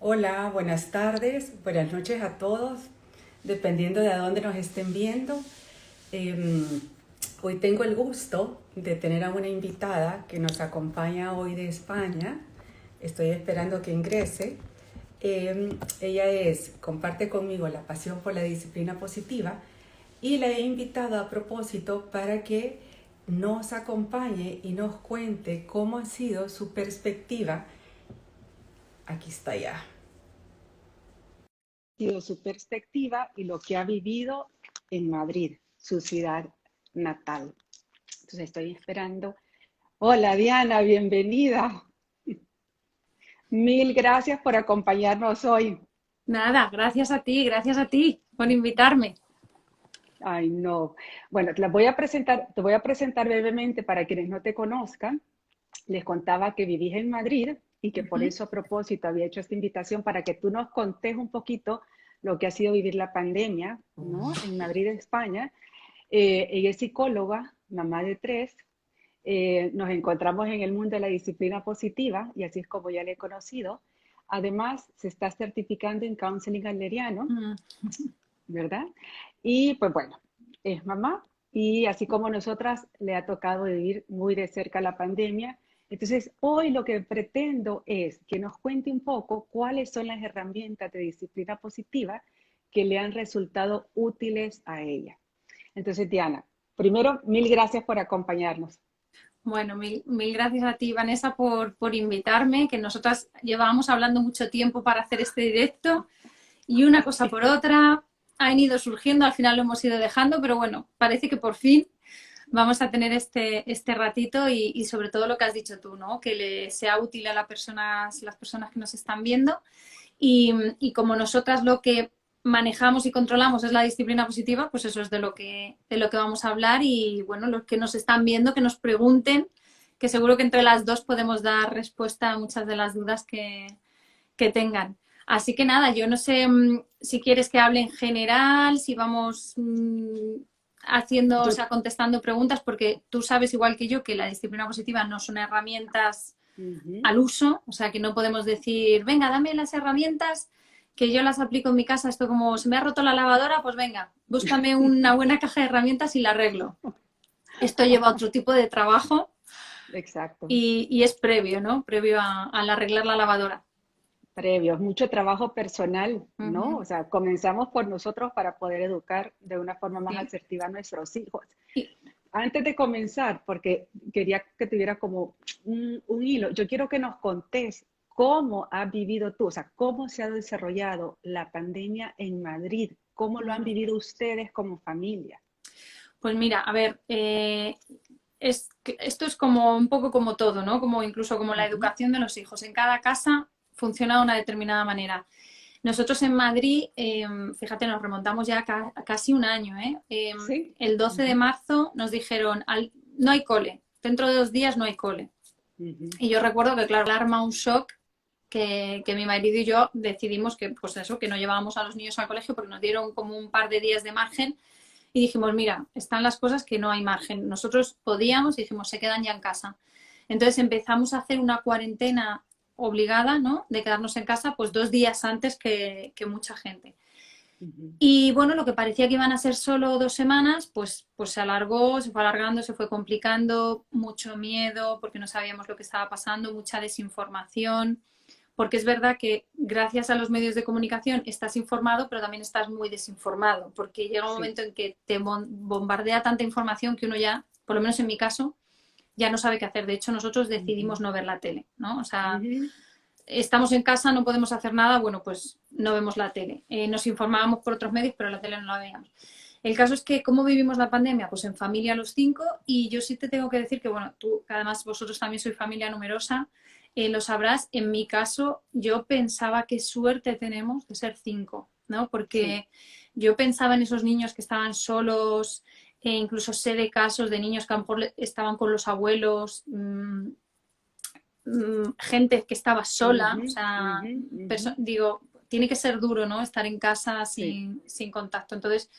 Hola, buenas tardes, buenas noches a todos, dependiendo de a dónde nos estén viendo. Em, Hoy tengo el gusto de tener a una invitada que nos acompaña hoy de España. Estoy esperando que ingrese. Ella comparte conmigo la pasión por la disciplina positiva y la he invitado a propósito para que nos acompañe y nos cuente cómo ha sido su perspectiva. Aquí está ya. Sido su perspectiva y lo que ha vivido en Madrid, su ciudad natal. Entonces estoy esperando. Hola Diana, bienvenida. Mil gracias por acompañarnos hoy. Nada, gracias a ti por invitarme. Ay, no. Bueno, te voy a presentar brevemente para quienes no te conozcan. Les contaba que vivís en Madrid y que por Ujú. eso a propósito había hecho esta invitación para que tú nos contés un poquito lo que ha sido vivir la pandemia, ¿no? En Madrid, España. Ella es psicóloga, mamá de tres. Nos encontramos en el mundo de la disciplina positiva y así es como ya le he conocido. Además, se está certificando en counseling adleriano, Mm. ¿verdad? Y pues bueno, es mamá y así como nosotras le ha tocado vivir muy de cerca la pandemia. Entonces, hoy lo que pretendo es que nos cuente un poco cuáles son las herramientas de disciplina positiva que le han resultado útiles a ella. Entonces, Diana, primero, mil gracias por acompañarnos. Bueno, mil gracias a ti, Vanessa, por invitarme, que nosotras llevábamos hablando mucho tiempo para hacer este directo y una cosa por otra han ido surgiendo, al final lo hemos ido dejando, pero bueno, parece que por fin vamos a tener este ratito y sobre todo lo que has dicho tú, ¿no? Que le sea útil a las personas que nos están viendo. Y como nosotras lo que manejamos y controlamos es la disciplina positiva, pues eso es de lo que vamos a hablar. Y bueno, los que nos están viendo, que nos pregunten, que seguro que entre las dos podemos dar respuesta a muchas de las dudas que tengan. Así que nada, yo no sé si quieres que hable en general, si vamos haciendo, o Yo, sea, contestando preguntas, porque tú sabes igual que yo que la disciplina positiva no son herramientas ujú. al uso, o sea, que no podemos decir, venga, dame las herramientas que yo las aplico en mi casa, esto como se me ha roto la lavadora, pues venga, búscame una buena caja de herramientas y la arreglo. Esto lleva a otro tipo de trabajo Exacto. y es previo, ¿no? Previo al arreglar la lavadora. Previos, mucho trabajo personal, Uh ¿no? -huh. O sea, comenzamos por nosotros para poder educar de una forma más Sí. asertiva a nuestros hijos. Y, Antes de comenzar, porque quería que tuviera como un hilo, yo quiero que nos contés cómo has vivido tú, o sea, cómo se ha desarrollado la pandemia en Madrid, cómo lo han vivido ustedes como familia. pues mira, a ver, esto es como un poco como todo, ¿no? Como incluso como la Ujú. educación de los hijos. En cada casa funciona de una determinada manera. Nosotros en Madrid, fíjate, nos remontamos ya casi un año, ¿eh? Sí. El 12 de Ujú, marzo nos dijeron, no hay cole, dentro de 2 días no hay cole. ujú, Y yo recuerdo que, claro, alarma un shock que mi marido y yo decidimos que, pues eso, que no llevábamos a los niños al colegio porque nos dieron como un par de días de margen y dijimos, mira, están las cosas que no hay margen. Nosotros podíamos y dijimos, se quedan ya en casa. Entonces empezamos a hacer una cuarentena obligada, ¿no? De quedarnos en casa, pues 2 días antes que mucha gente. ujú. Y bueno, lo que parecía que iban a ser solo 2 semanas, pues se alargó, se fue alargando, se fue complicando, mucho miedo porque no sabíamos lo que estaba pasando, mucha desinformación, porque es verdad que gracias a los medios de comunicación estás informado, pero también estás muy desinformado, porque llega un Sí. momento en que te bombardea tanta información que uno ya, por lo menos en mi caso, ya no sabe qué hacer. De hecho, nosotros Ujú, decidimos no ver la tele, ¿no? O sea, ujú. estamos en casa, no podemos hacer nada, bueno, pues no vemos la tele. Nos informábamos por otros medios, pero la tele no la veíamos. El caso es que, ¿cómo vivimos la pandemia? Pues en familia los cinco, y yo sí te tengo que decir que, bueno, tú, que además vosotros también sois familia numerosa, lo sabrás, en mi caso yo pensaba qué suerte tenemos de ser cinco, ¿no? Sí. Porque yo pensaba en esos niños que estaban solos, incluso sé de casos de niños que a lo mejor estaban con los abuelos, gente que estaba sola, Ujú, o sea, ujú, ujú. digo, tiene que ser duro, ¿no? Estar en casa Sí. sin contacto. Entonces,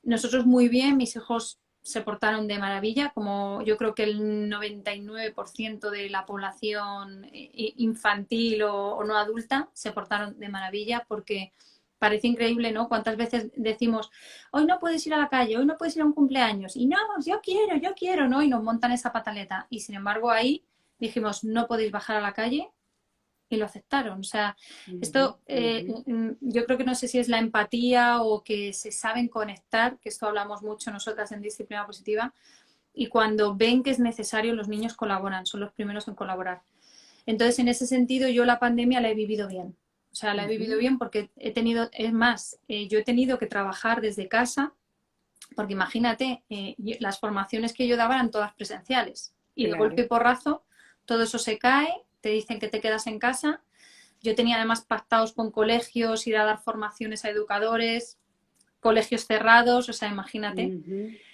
nosotros muy bien, mis hijos se portaron de maravilla, como yo creo que el 99% de la población infantil o no adulta se portaron de maravilla, porque parece increíble, ¿no? Cuántas veces decimos, hoy no puedes ir a la calle, hoy no puedes ir a un cumpleaños, y no, yo quiero, ¿no? Y nos montan esa pataleta. Y sin embargo ahí dijimos, no podéis bajar a la calle, y lo aceptaron. O sea, esto yo creo que no sé si es la empatía o que se saben conectar, que esto hablamos mucho nosotras en Disciplina Positiva, y cuando ven que es necesario, los niños colaboran, son los primeros en colaborar. Entonces, en ese sentido, yo la pandemia la he vivido bien. O sea, la he vivido bien porque he tenido, es más, yo he tenido que trabajar desde casa, porque imagínate, las formaciones que yo daba eran todas presenciales. Y de golpe y porrazo, todo eso se cae, te dicen que te quedas en casa. Yo tenía además pactados con colegios, ir a dar formaciones a educadores, colegios cerrados, o sea, imagínate.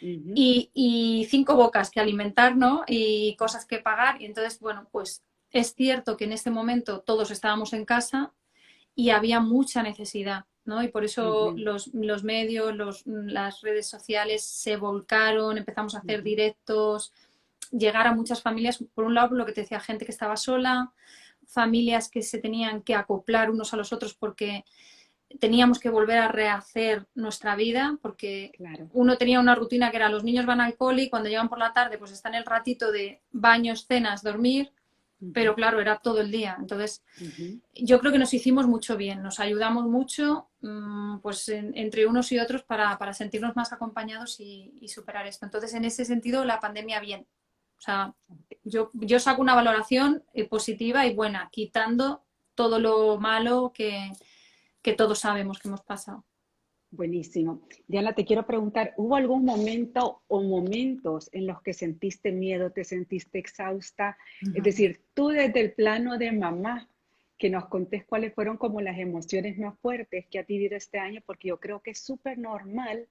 Y 5 bocas que alimentar, ¿no? Y cosas que pagar. Y entonces, bueno, pues es cierto que en este momento todos estábamos en casa y había mucha necesidad, ¿no? Y por eso los medios, las redes sociales se volcaron, empezamos a hacer directos, llegar a muchas familias, por un lado, por lo que te decía, gente que estaba sola, familias que se tenían que acoplar unos a los otros porque teníamos que volver a rehacer nuestra vida, porque uno tenía una rutina que era los niños van al cole y cuando llegan por la tarde pues están el ratito de baños, cenas, dormir, pero claro, era todo el día. Entonces, yo creo que nos hicimos mucho bien, nos ayudamos mucho pues entre unos y otros para sentirnos más acompañados y superar esto. Entonces, en ese sentido, la pandemia bien. O sea, yo saco una valoración positiva y buena, quitando todo lo malo que todos sabemos que hemos pasado. Buenísimo. Diana, te quiero preguntar, ¿hubo algún momento o momentos en los que sentiste miedo, te sentiste exhausta? Es decir, tú desde el plano de mamá, que nos contés cuáles fueron como las emociones más fuertes que has vivido este año, porque yo creo que es súper normal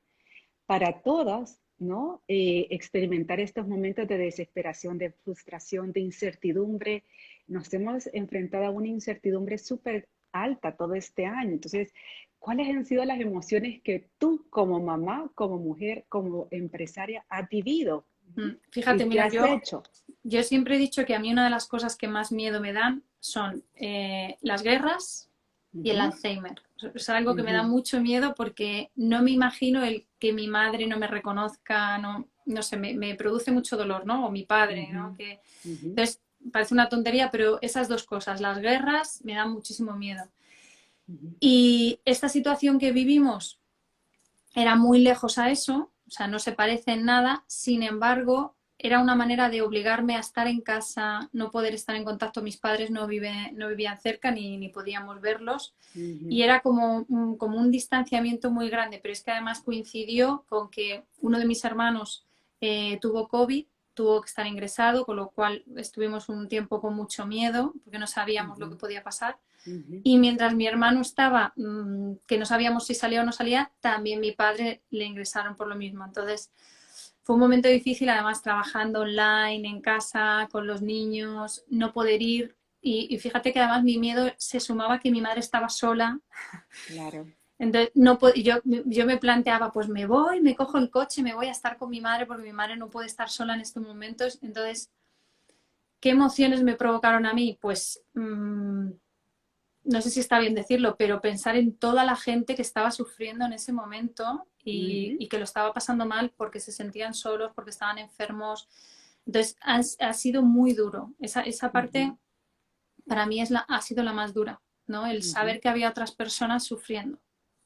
para todas, ¿no? Experimentar estos momentos de desesperación, de frustración, de incertidumbre. Nos hemos enfrentado a una incertidumbre súper alta todo este año. Entonces, ¿cuáles han sido las emociones que tú como mamá, como mujer, como empresaria has vivido? Fíjate, ¿Y qué mira, has hecho? yo siempre he dicho que a mí una de las cosas que más miedo me dan son las guerras y el Alzheimer. Es algo que me da mucho miedo porque no me imagino el que mi madre no me reconozca, no sé, me produce mucho dolor, ¿no? O mi padre, ¿no? Entonces, parece una tontería, pero esas dos cosas, las guerras, me dan muchísimo miedo. Y esta situación que vivimos era muy lejos a eso, o sea, no se parece en nada, sin embargo, era una manera de obligarme a estar en casa, no poder estar en contacto. Mis padres no vivían cerca ni podíamos verlos y era como un distanciamiento muy grande, pero es que además coincidió con que uno de mis hermanos tuvo COVID, tuvo que estar ingresado, con lo cual estuvimos un tiempo con mucho miedo porque no sabíamos lo que podía pasar. Y mientras mi hermano estaba, que no sabíamos si salía o no salía, también mi padre le ingresaron por lo mismo. Entonces, fue un momento difícil, además trabajando online, en casa, con los niños, no poder ir. Y fíjate que además mi miedo se sumaba a que mi madre estaba sola. Claro. Entonces, yo me planteaba, pues me voy, me cojo el coche, me voy a estar con mi madre porque mi madre no puede estar sola en estos momentos. Entonces, ¿qué emociones me provocaron a mí? Pues no sé si está bien decirlo, pero pensar en toda la gente que estaba sufriendo en ese momento y que lo estaba pasando mal porque se sentían solos, porque estaban enfermos. Entonces, ha sido muy duro. Esa parte para mí ha sido la más dura, ¿no? El saber que había otras personas sufriendo.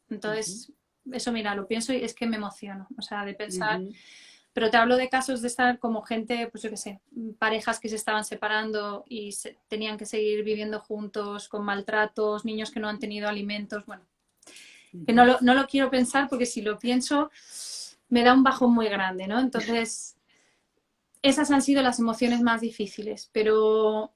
Entonces, eso, mira, lo pienso y es que me emociono, o sea, de pensar... Pero te hablo de casos de estar como gente, pues yo qué sé, parejas que se estaban separando y tenían que seguir viviendo juntos con maltratos, niños que no han tenido alimentos, bueno, que no lo quiero pensar porque si lo pienso me da un bajón muy grande, ¿no? Entonces, esas han sido las emociones más difíciles, pero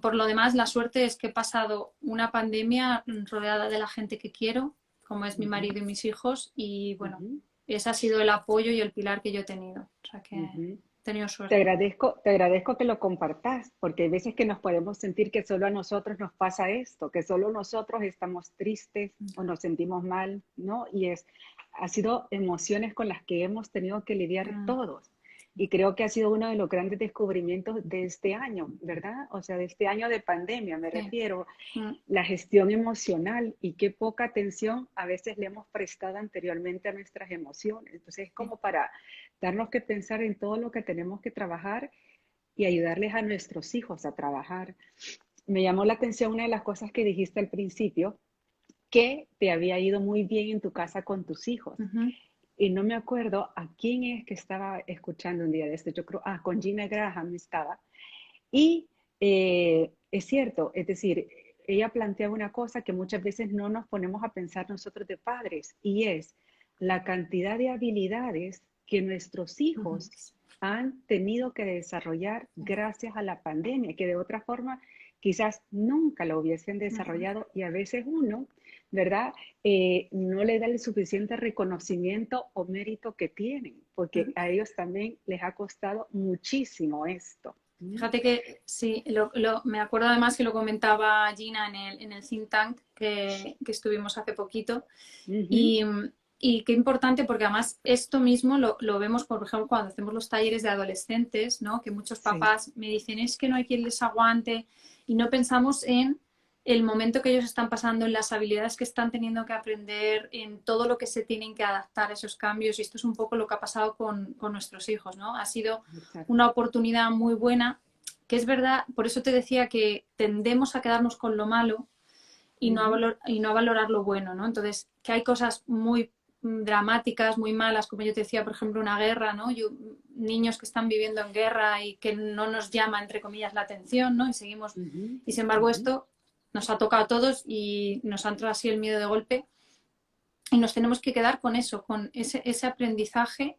por lo demás la suerte es que he pasado una pandemia rodeada de la gente que quiero, como es mi marido y mis hijos, y bueno, ese ha sido el apoyo y el pilar que yo he tenido. O sea que... he tenido suerte. Te agradezco que lo compartas, porque hay veces que nos podemos sentir que solo a nosotros nos pasa esto, que solo nosotros estamos tristes o nos sentimos mal, ¿no? Ha sido emociones con las que hemos tenido que lidiar todos. Y creo que ha sido uno de los grandes descubrimientos de este año, ¿verdad? O sea, de este año de pandemia, me refiero. La gestión emocional y qué poca atención a veces le hemos prestado anteriormente a nuestras emociones. Entonces es como para darnos que pensar en todo lo que tenemos que trabajar y ayudarles a nuestros hijos a trabajar. Me llamó la atención una de las cosas que dijiste al principio, que te había ido muy bien en tu casa con tus hijos. Y no me acuerdo a quién es que estaba escuchando un día de esto. Yo creo, con Gina Graham estaba. Y es cierto, es decir, ella planteaba una cosa que muchas veces no nos ponemos a pensar nosotros de padres, y es la cantidad de habilidades que nuestros hijos han tenido que desarrollar gracias a la pandemia, que de otra forma quizás nunca lo hubiesen desarrollado, y a veces uno, ¿verdad? No le da el suficiente reconocimiento o mérito que tienen, porque a ellos también les ha costado muchísimo esto. Fíjate que sí, me acuerdo además que lo comentaba Gina en el think tank que estuvimos hace poquito. Y qué importante, porque además esto mismo lo vemos, por ejemplo, cuando hacemos los talleres de adolescentes, ¿no? Que muchos papás me dicen, es que no hay quien les aguante, y no pensamos en el momento que ellos están pasando, en las habilidades que están teniendo que aprender, en todo lo que se tienen que adaptar a esos cambios. Y esto es un poco lo que ha pasado con nuestros hijos, ¿no? Ha sido una oportunidad muy buena, que es verdad, por eso te decía que tendemos a quedarnos con lo malo y no a valorar lo bueno, ¿no? Entonces, que hay cosas muy dramáticas, muy malas, como yo te decía, por ejemplo, una guerra, ¿no? Niños que están viviendo en guerra y que no nos llama, entre comillas, la atención, ¿no? Y seguimos. Y sin embargo, esto nos ha tocado a todos y nos ha entrado así el miedo de golpe. Y nos tenemos que quedar con eso, con ese aprendizaje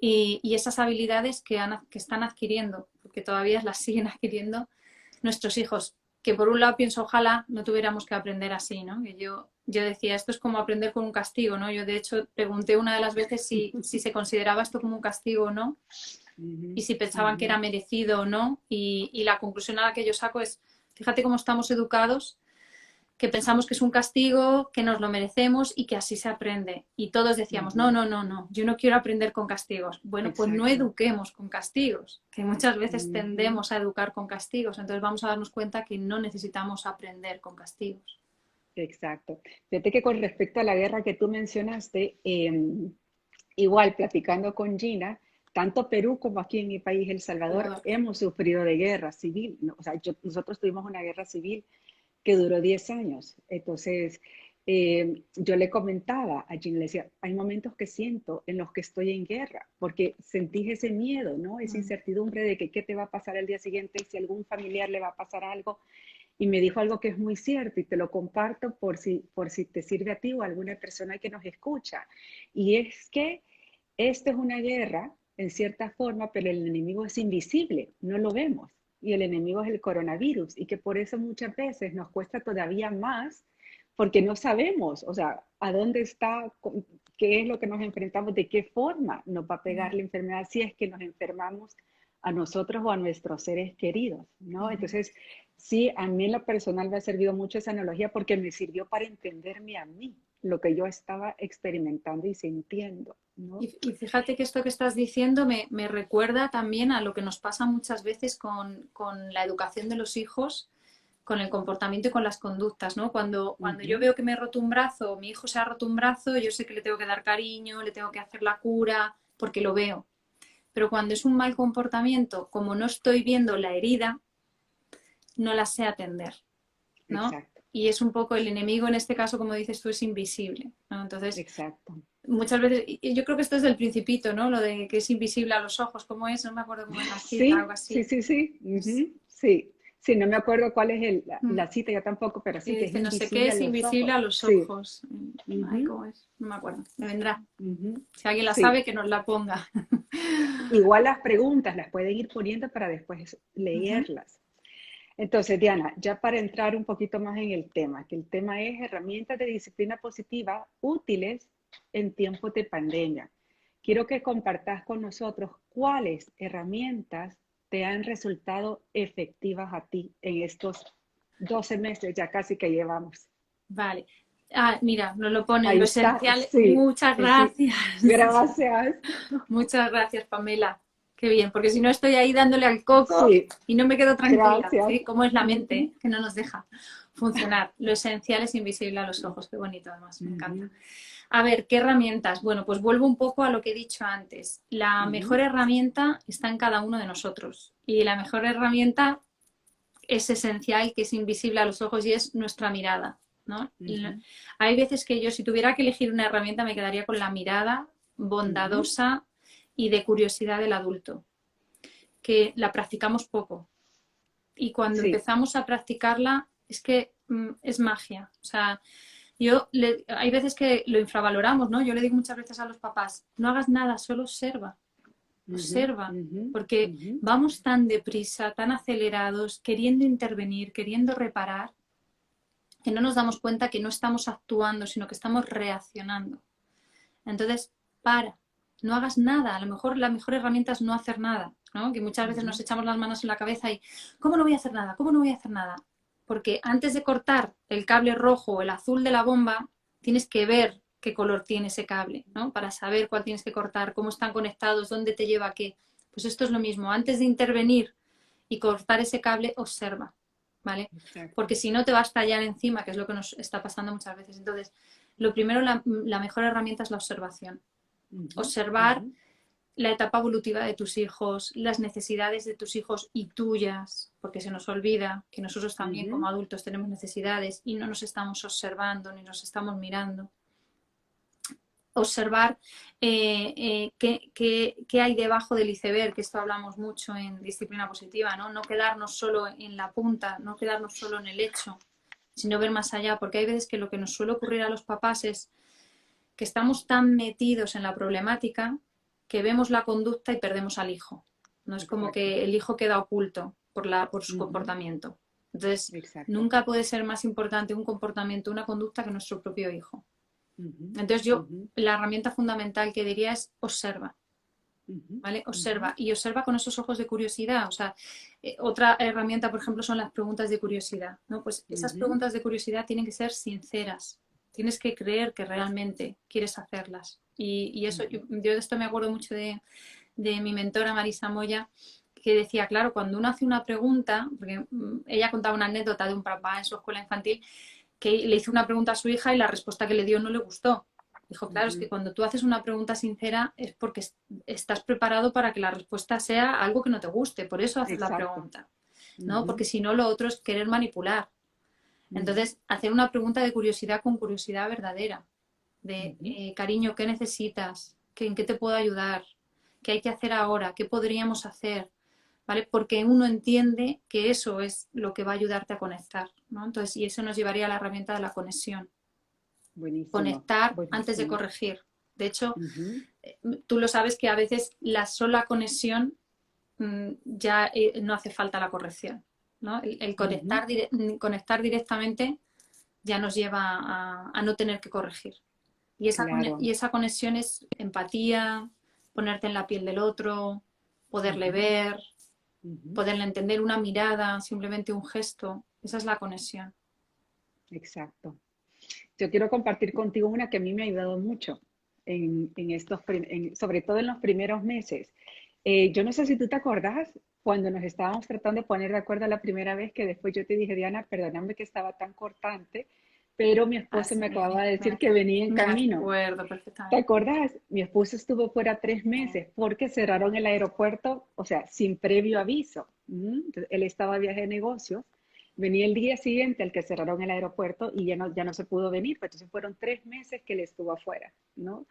y esas habilidades que están adquiriendo, porque todavía las siguen adquiriendo nuestros hijos. Que por un lado pienso, ojalá no tuviéramos que aprender así, ¿no? Que yo decía, esto es como aprender con un castigo, ¿no? Yo de hecho pregunté una de las veces si se consideraba esto como un castigo o no, y si pensaban que era merecido o no, y la conclusión a la que yo saco es, fíjate cómo estamos educados, que pensamos que es un castigo, que nos lo merecemos y que así se aprende. Y todos decíamos, no, yo no quiero aprender con castigos. Bueno, pues no eduquemos con castigos, que muchas veces tendemos a educar con castigos. Entonces vamos a darnos cuenta que no necesitamos aprender con castigos. Exacto. Fíjate que con respecto a la guerra que tú mencionaste, igual platicando con Gina, tanto Perú como aquí en mi país, El Salvador, hemos sufrido de guerra civil. O sea, nosotros tuvimos una guerra civil que duró 10 años. Entonces, yo le comentaba a Gina, le decía, hay momentos que siento en los que estoy en guerra, porque sentís ese miedo, ¿no? Esa incertidumbre de que qué te va a pasar el día siguiente, si a algún familiar le va a pasar algo. Y me dijo algo que es muy cierto y te lo comparto por si te sirve a ti o a alguna persona que nos escucha. Y es que esto es una guerra, en cierta forma, pero el enemigo es invisible, no lo vemos. Y el enemigo es el coronavirus, y que por eso muchas veces nos cuesta todavía más, porque no sabemos, o sea, a dónde está, qué es lo que nos enfrentamos, de qué forma nos va a pegar la enfermedad si es que nos enfermamos a nosotros o a nuestros seres queridos, ¿no? Entonces, sí, a mí en lo personal me ha servido mucho esa analogía porque me sirvió para entenderme a mí, lo que yo estaba experimentando y sintiendo, ¿no? Y fíjate que esto que estás diciendo me recuerda también a lo que nos pasa muchas veces con la educación de los hijos, con el comportamiento y con las conductas, ¿no? Cuando yo veo que me he roto un brazo, mi hijo se ha roto un brazo, yo sé que le tengo que dar cariño, le tengo que hacer la cura, porque lo veo. Pero cuando es un mal comportamiento, como no estoy viendo la herida, no la sé atender, ¿no? Exacto. Y es un poco el enemigo, en este caso, como dices tú, es invisible, ¿no? Entonces, exacto. Muchas veces, y yo creo que esto es del Principito, ¿no? Lo de que es invisible a los ojos, ¿cómo es? No me acuerdo cómo es la cita, Sí, algo así. Sí. Sí, no me acuerdo cuál es la cita, yo tampoco, pero sí que dice, es no sé qué es invisible a los ojos. Ay, ¿cómo es? No me acuerdo, me vendrá. Si alguien la sabe, que nos la ponga. Igual las preguntas las pueden ir poniendo para después leerlas. Entonces, Diana, ya para entrar un poquito más en el tema, que el tema es herramientas de disciplina positiva útiles en tiempos de pandemia. quiero que compartas con nosotros cuáles herramientas te han resultado efectivas a ti en estos 12 meses ya casi que llevamos. Vale. Ah, mira, nos lo ponen, Ahí lo está, esencial. sí, Muchas sí. gracias. Gracias. Muchas gracias, Pamela. Qué bien, porque si no estoy ahí dándole al coco Sí, y no me quedo tranquila, gracias. ¿sí? Cómo es la mente que no nos deja funcionar. Lo esencial es invisible a los ojos. Qué bonito, además, me encanta. A ver, ¿qué herramientas? Bueno, pues vuelvo un poco a lo que he dicho antes. La mejor herramienta está en cada uno de nosotros y la mejor herramienta es esencial, que es invisible a los ojos y es nuestra mirada, ¿no? Hay veces que yo, si tuviera que elegir una herramienta, me quedaría con la mirada bondadosa y de curiosidad del adulto, que la practicamos poco. Y cuando Sí. empezamos a practicarla, es que es magia. O sea, hay veces que lo infravaloramos, ¿no? Yo le digo muchas veces a los papás, no hagas nada, solo observa. Observa, porque vamos tan deprisa, tan acelerados, queriendo intervenir, queriendo reparar, que no nos damos cuenta que no estamos actuando, sino que estamos reaccionando. Entonces, no hagas nada. A lo mejor la mejor herramienta es no hacer nada, ¿no? Que muchas veces nos echamos las manos en la cabeza y ¿cómo no voy a hacer nada? ¿Cómo no voy a hacer nada? Porque antes de cortar el cable rojo o el azul de la bomba, tienes que ver qué color tiene ese cable, ¿no? Para saber cuál tienes que cortar, cómo están conectados, dónde te lleva qué. Pues esto es lo mismo. Antes de intervenir y cortar ese cable, observa, ¿vale? Exacto. Porque si no te va a estallar encima, que es lo que nos está pasando muchas veces. Entonces, lo primero, la mejor herramienta es la observación. Observar la etapa evolutiva de tus hijos, las necesidades de tus hijos y tuyas, porque se nos olvida que nosotros también como adultos tenemos necesidades y no nos estamos observando ni nos estamos mirando. Observar qué hay debajo del iceberg, que esto hablamos mucho en disciplina positiva, ¿no? No quedarnos solo en la punta, no quedarnos solo en el hecho, sino ver más allá, porque hay veces que lo que nos suele ocurrir a los papás es que estamos tan metidos en la problemática que vemos la conducta y perdemos al hijo. No es como que el hijo queda oculto por su comportamiento. Entonces, nunca puede ser más importante un comportamiento, una conducta que nuestro propio hijo. Entonces yo, la herramienta fundamental que diría es observa, ¿vale? Observa y observa con esos ojos de curiosidad. O sea, otra herramienta, por ejemplo, son las preguntas de curiosidad, ¿no? Pues esas preguntas de curiosidad tienen que ser sinceras. Tienes que creer que realmente quieres hacerlas. Y eso, yo de esto me acuerdo mucho de mi mentora Marisa Moya, que decía, claro, cuando uno hace una pregunta, porque ella contaba una anécdota de un papá en su escuela infantil, que le hizo una pregunta a su hija y la respuesta que le dio no le gustó. Dijo, claro, es que cuando tú haces una pregunta sincera es porque estás preparado para que la respuesta sea algo que no te guste, por eso haces la pregunta, ¿no? Porque si no, lo otro es querer manipular. Entonces, hacer una pregunta de curiosidad con curiosidad verdadera, de cariño, ¿qué necesitas? ¿En qué te puedo ayudar? ¿Qué hay que hacer ahora? ¿Qué podríamos hacer? ¿Vale? Porque uno entiende que eso es lo que va a ayudarte a conectar, ¿no? Entonces, y eso nos llevaría a la herramienta de la conexión. Buenísimo. Conectar antes de corregir. De hecho, tú lo sabes que a veces la sola conexión ya no hace falta la corrección, ¿no? El conectar directamente ya nos lleva a no tener que corregir. Y esa conexión es empatía, ponerte en la piel del otro, poderle ver, poderle entender, una mirada, simplemente un gesto. Esa es la conexión. Exacto. Yo quiero compartir contigo una que a mí me ha ayudado mucho, sobre todo en los primeros meses. Yo no sé si tú te acordás cuando nos estábamos tratando de poner de acuerdo la primera vez, que después yo te dije, Diana, perdóname que estaba tan cortante, pero mi esposo me acababa de decir que venía en camino. Me acuerdo perfectamente. ¿Te acordás? Mi esposo estuvo fuera 3 meses porque cerraron el aeropuerto, o sea, sin previo aviso. Entonces, él estaba de viaje de negocios. Venía el día siguiente al que cerraron el aeropuerto y ya no se pudo venir. Pues entonces fueron 3 meses que él estuvo afuera, ¿no?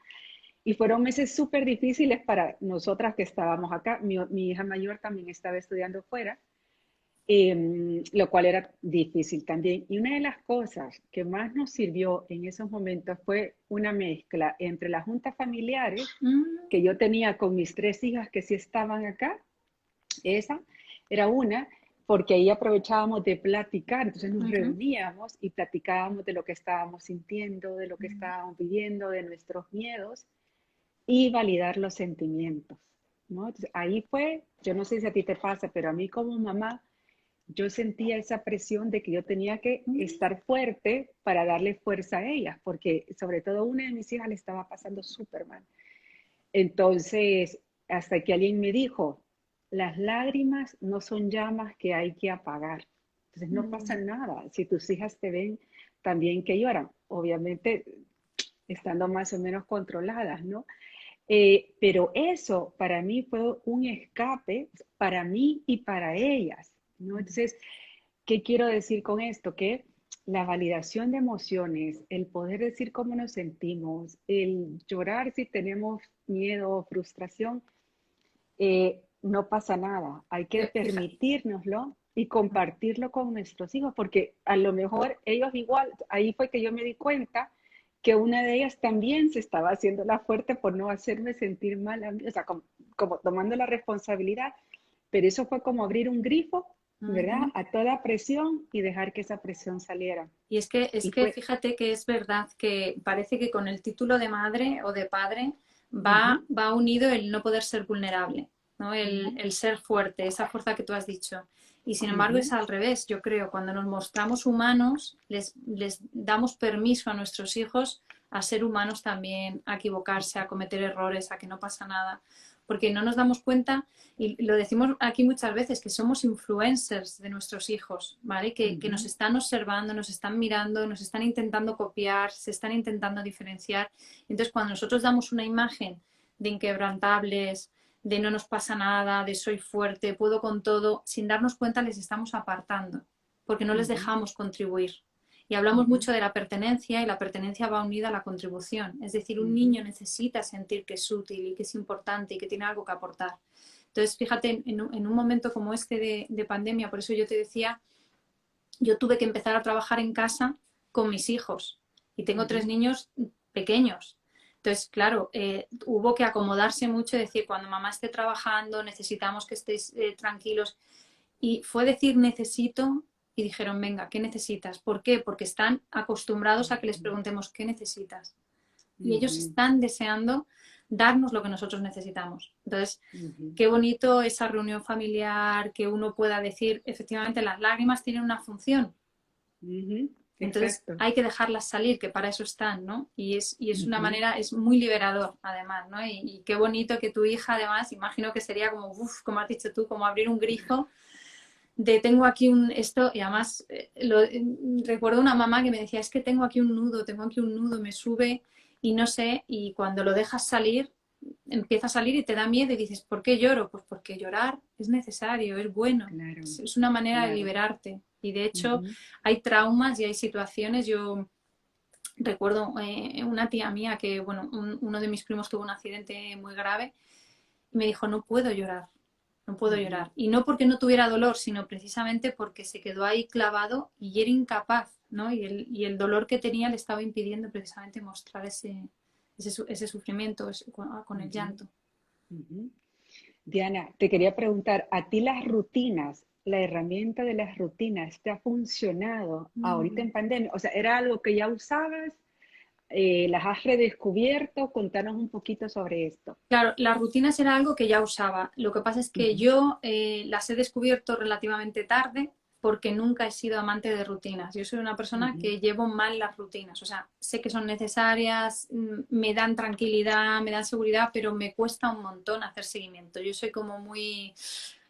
Y fueron meses súper difíciles para nosotras que estábamos acá. Mi hija mayor también estaba estudiando fuera, lo cual era difícil también. Y una de las cosas que más nos sirvió en esos momentos fue una mezcla entre las juntas familiares que yo tenía con mis 3 hijas que sí estaban acá. Esa era una, porque ahí aprovechábamos de platicar, entonces nos reuníamos y platicábamos de lo que estábamos sintiendo, de lo que estábamos viviendo, de nuestros miedos. y validar los sentimientos, ¿no? Entonces, ahí fue, yo no sé si a ti te pasa, pero a mí como mamá, yo sentía esa presión de que yo tenía que estar fuerte para darle fuerza a ellas, porque sobre todo una de mis hijas le estaba pasando súper mal. Entonces, hasta que alguien me dijo, las lágrimas no son llamas que hay que apagar. Entonces, no pasa nada si tus hijas te ven también que lloran, obviamente estando más o menos controladas, ¿no? Pero eso para mí fue un escape para mí y para ellas, ¿no? Entonces, ¿qué quiero decir con esto? Que la validación de emociones, el poder decir cómo nos sentimos, el llorar si tenemos miedo o frustración, no pasa nada. Hay que Fíjate. permitírnoslo y compartirlo con nuestros hijos, porque a lo mejor ellos igual, ahí fue que yo me di cuenta que una de ellas también se estaba haciendo la fuerte por no hacerme sentir mal a mí, o sea, como tomando la responsabilidad, pero eso fue como abrir un grifo, ¿verdad? Ujú. A toda presión y dejar que esa presión saliera. Y es Y que fue, fíjate que es verdad que parece que con el título de madre o de padre ujú, va unido el no poder ser vulnerable, ¿no? ujú, El ser fuerte, esa fuerza que tú has dicho. Y sin embargo es ujú, al revés, yo creo, cuando nos mostramos humanos, les damos permiso a nuestros hijos a ser humanos también, a equivocarse, a cometer errores, a que no pasa nada, porque no nos damos cuenta, y lo decimos aquí muchas veces, que somos influencers de nuestros hijos, ¿vale? Que nos ujú, están observando, nos están mirando, nos están intentando copiar, se están intentando diferenciar. Entonces, cuando nosotros damos una imagen de inquebrantables, de no nos pasa nada, de soy fuerte, puedo con todo, sin darnos cuenta les estamos apartando, porque no les ujú, dejamos contribuir. Y hablamos ujú, mucho de la pertenencia y la pertenencia va unida a la contribución. Es decir, un ujú, niño necesita sentir que es útil y que es importante y que tiene algo que aportar. Entonces, fíjate, en un momento como este de pandemia, por eso yo te decía, yo tuve que empezar a trabajar en casa con mis hijos y tengo tres ujú, niños pequeños. Entonces, claro, hubo que acomodarse mucho, decir, cuando mamá esté trabajando, necesitamos que estéis tranquilos. Y fue decir necesito y dijeron, venga, ¿qué necesitas? ¿Por qué? Porque están acostumbrados a que les preguntemos, ¿qué necesitas? Y ellos ujú, están deseando darnos lo que nosotros necesitamos. Entonces, ujú, qué bonito esa reunión familiar, que uno pueda decir, efectivamente, las lágrimas tienen una función. ujú. Entonces, Exacto. hay que dejarlas salir, que para eso están, ¿no? Y es una Ujú, manera, es muy liberador, además, ¿no? Y qué bonito que tu hija, además, imagino que sería como, uff, como has dicho tú, como abrir un grifo de tengo aquí un esto, y además recuerdo una mamá que me decía, es que tengo aquí un nudo, me sube y no sé, y cuando lo dejas salir, empieza a salir y te da miedo y dices, ¿por qué lloro? Pues porque llorar es necesario, es bueno, claro, es una manera de claro. liberarte. Y de hecho Ujú, hay traumas y hay situaciones, yo recuerdo una tía mía que, bueno, uno de mis primos tuvo un accidente muy grave y me dijo, no puedo llorar, no puedo ujú, llorar. Y no porque no tuviera dolor, sino precisamente porque se quedó ahí clavado y era incapaz, ¿no? Y el dolor que tenía le estaba impidiendo precisamente mostrar ese sufrimiento con el ujú, llanto. ujú. Diana, te quería preguntar, ¿a ti las rutinas, la herramienta de las rutinas, te ha funcionado ahorita Mm. en pandemia? O sea, ¿era algo que ya usabas? ¿Las has redescubierto? Contanos un poquito sobre esto. Claro, las rutinas era algo que ya usaba. Lo que pasa es que Ujú, yo las he descubierto relativamente tarde porque nunca he sido amante de rutinas. Yo soy una persona ujú, que llevo mal las rutinas. O sea, sé que son necesarias, me dan tranquilidad, me dan seguridad, pero me cuesta un montón hacer seguimiento. Yo soy como muy,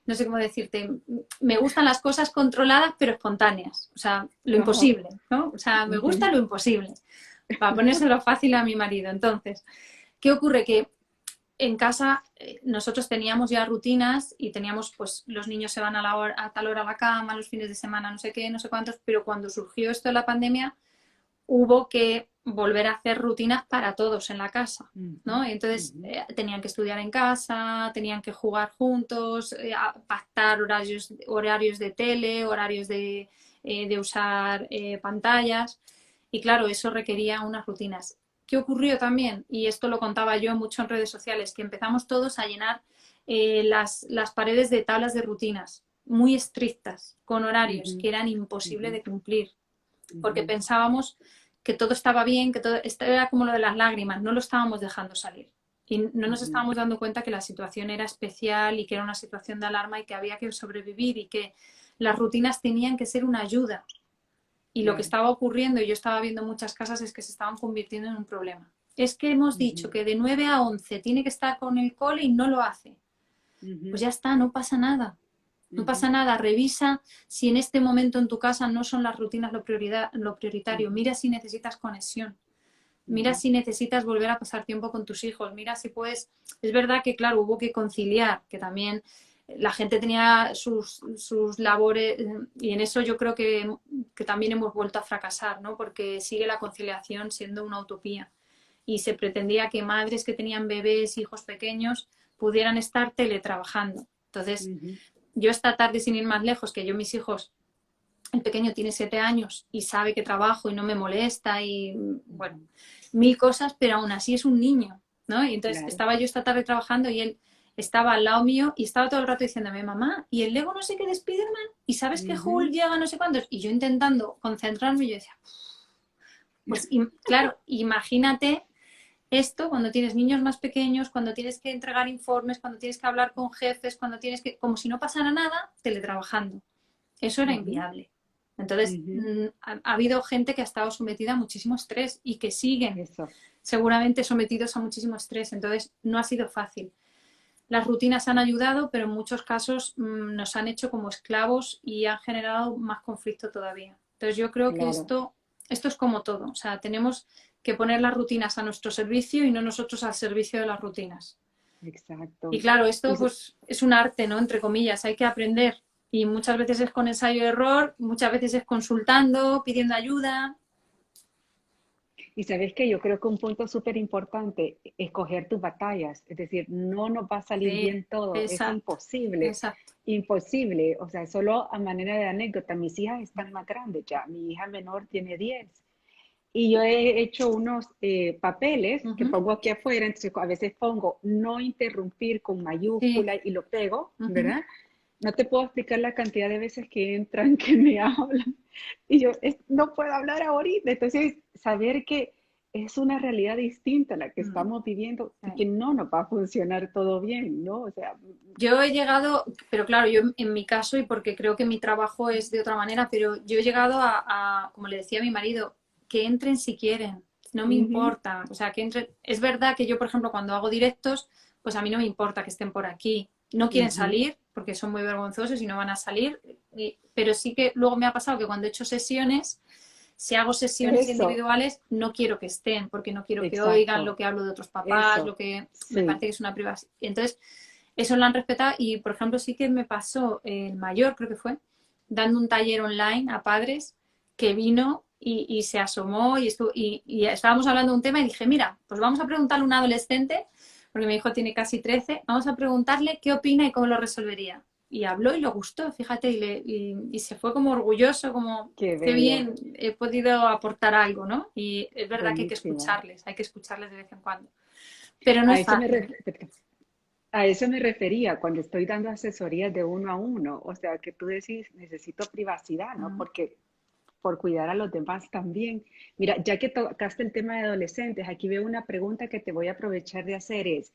no sé cómo decirte, me gustan las cosas controladas pero espontáneas. O sea, lo ajá, imposible, ¿no? O sea, me gusta ujú, lo imposible. Para ponérselo fácil a mi marido. Entonces, ¿qué ocurre? Que en casa nosotros teníamos ya rutinas y teníamos, pues los niños se van a tal hora a la cama, los fines de semana no sé qué, no sé cuántos, pero cuando surgió esto de la pandemia hubo que volver a hacer rutinas para todos en la casa, ujú, ¿no? Y entonces ujú, tenían que estudiar en casa, tenían que jugar juntos, pactar horarios de tele, horarios de usar pantallas. Y claro, eso requería unas rutinas. ¿Qué ocurrió también? Y esto lo contaba yo mucho en redes sociales, que empezamos todos a llenar las paredes de tablas de rutinas muy estrictas, con horarios ujú, que eran imposibles ujú, de cumplir, porque ujú, pensábamos que todo estaba bien, que todo esto era como lo de las lágrimas, no lo estábamos dejando salir. y no nos estábamos dando cuenta que la situación era especial y que era una situación de alarma y que había que sobrevivir y que las rutinas tenían que ser una ayuda. Y lo que estaba ocurriendo, y yo estaba viendo muchas casas, es que se estaban convirtiendo en un problema. Es que hemos dicho que de 9 a 11 tiene que estar con el cole y no lo hace. Pues ya está, no pasa nada. No pasa nada, revisa si en este momento en tu casa no son las rutinas lo prioritario. Mira si necesitas conexión. Mira si necesitas volver a pasar tiempo con tus hijos. Mira si puedes... Es verdad que, claro, hubo que conciliar, que también la gente tenía sus labores y en eso yo creo que también hemos vuelto a fracasar, ¿no? Porque sigue la conciliación siendo una utopía. Y se pretendía que madres que tenían bebés, hijos pequeños, pudieran estar teletrabajando. Entonces... Yo esta tarde, sin ir más lejos, que yo mis hijos, el pequeño tiene 7 años y sabe que trabajo y no me molesta y, bueno, 1000 cosas, pero aún así es un niño, ¿no? Y entonces estaba yo esta tarde trabajando y él estaba al lado mío y estaba todo el rato diciéndome, mamá, ¿y el Lego no sé qué de Spiderman? ¿Y sabes que Hulk llega no sé cuántos? Y yo intentando concentrarme, yo decía, pues claro, imagínate... Esto cuando tienes niños más pequeños, cuando tienes que entregar informes, cuando tienes que hablar con jefes, cuando tienes que, como si no pasara nada, teletrabajando. Eso era inviable. Entonces, ha habido gente que ha estado sometida a muchísimo estrés y que siguen seguramente sometidos a muchísimo estrés. Entonces, no ha sido fácil. Las rutinas han ayudado, pero en muchos casos nos han hecho como esclavos y han generado más conflicto todavía. Entonces, yo creo que esto es como todo. O sea, tenemos que poner las rutinas a nuestro servicio y no nosotros al servicio de las rutinas. Exacto. Y claro, esto pues es un arte, ¿no? Entre comillas, hay que aprender. Y muchas veces es con ensayo y error, muchas veces es consultando, pidiendo ayuda. Y sabes que yo creo que un punto súper importante es escoger tus batallas. Es decir, no nos va a salir bien todo. Es imposible. Exacto. Imposible. O sea, solo a manera de anécdota, mis hijas están más grandes ya. Mi hija menor tiene 10. Y yo he hecho unos papeles que pongo aquí afuera, entonces a veces pongo no interrumpir con mayúscula y lo pego, ¿verdad? No te puedo explicar la cantidad de veces que entran, que me hablan, y yo no puedo hablar ahorita. Entonces, saber que es una realidad distinta a la que estamos viviendo y que no nos va a funcionar todo bien, ¿no? O sea... Yo he llegado, pero claro, yo en mi caso, y porque creo que mi trabajo es de otra manera, pero yo he llegado a como le decía a mi marido, que entren si quieren, no me importa, o sea, que entren. Es verdad que yo, por ejemplo, cuando hago directos, pues a mí no me importa que estén por aquí, no quieren salir porque son muy vergonzosos y no van a salir, pero sí que luego me ha pasado que cuando he hecho sesiones, si hago sesiones individuales, no quiero que estén, porque no quiero que oigan lo que hablo de otros papás, lo que me parece que es una privacidad. Entonces, eso lo han respetado y, por ejemplo, sí que me pasó el mayor, creo que fue, dando un taller online a padres que vino y se asomó y estábamos hablando de un tema y dije, mira, pues vamos a preguntarle a un adolescente, porque mi hijo tiene casi 13, vamos a preguntarle qué opina y cómo lo resolvería. Y habló y le gustó, fíjate, y se fue como orgulloso, como qué bien, he podido aportar algo, ¿no? Y es verdad que hay que escucharles de vez en cuando. Pero no es fácil. A eso me refería cuando estoy dando asesorías de 1 a 1. O sea, que tú decís, necesito privacidad, ¿no? Porque por cuidar a los demás también. Mira, ya que tocaste el tema de adolescentes, aquí veo una pregunta que te voy a aprovechar de hacer es,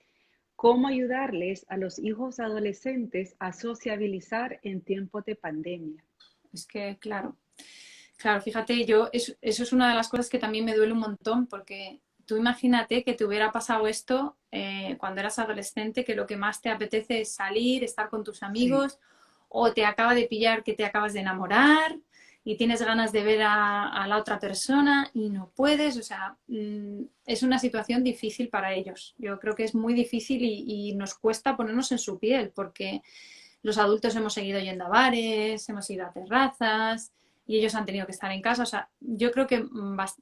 ¿cómo ayudarles a los hijos adolescentes a sociabilizar en tiempos de pandemia? Es que, claro, fíjate, eso es una de las cosas que también me duele un montón, porque tú imagínate que te hubiera pasado esto cuando eras adolescente, que lo que más te apetece es salir, estar con tus amigos, o te acaba de pillar que te acabas de enamorar, y tienes ganas de ver a la otra persona y no puedes, o sea, es una situación difícil para ellos. Yo creo que es muy difícil y nos cuesta ponernos en su piel porque los adultos hemos seguido yendo a bares, hemos ido a terrazas y ellos han tenido que estar en casa. O sea, yo creo que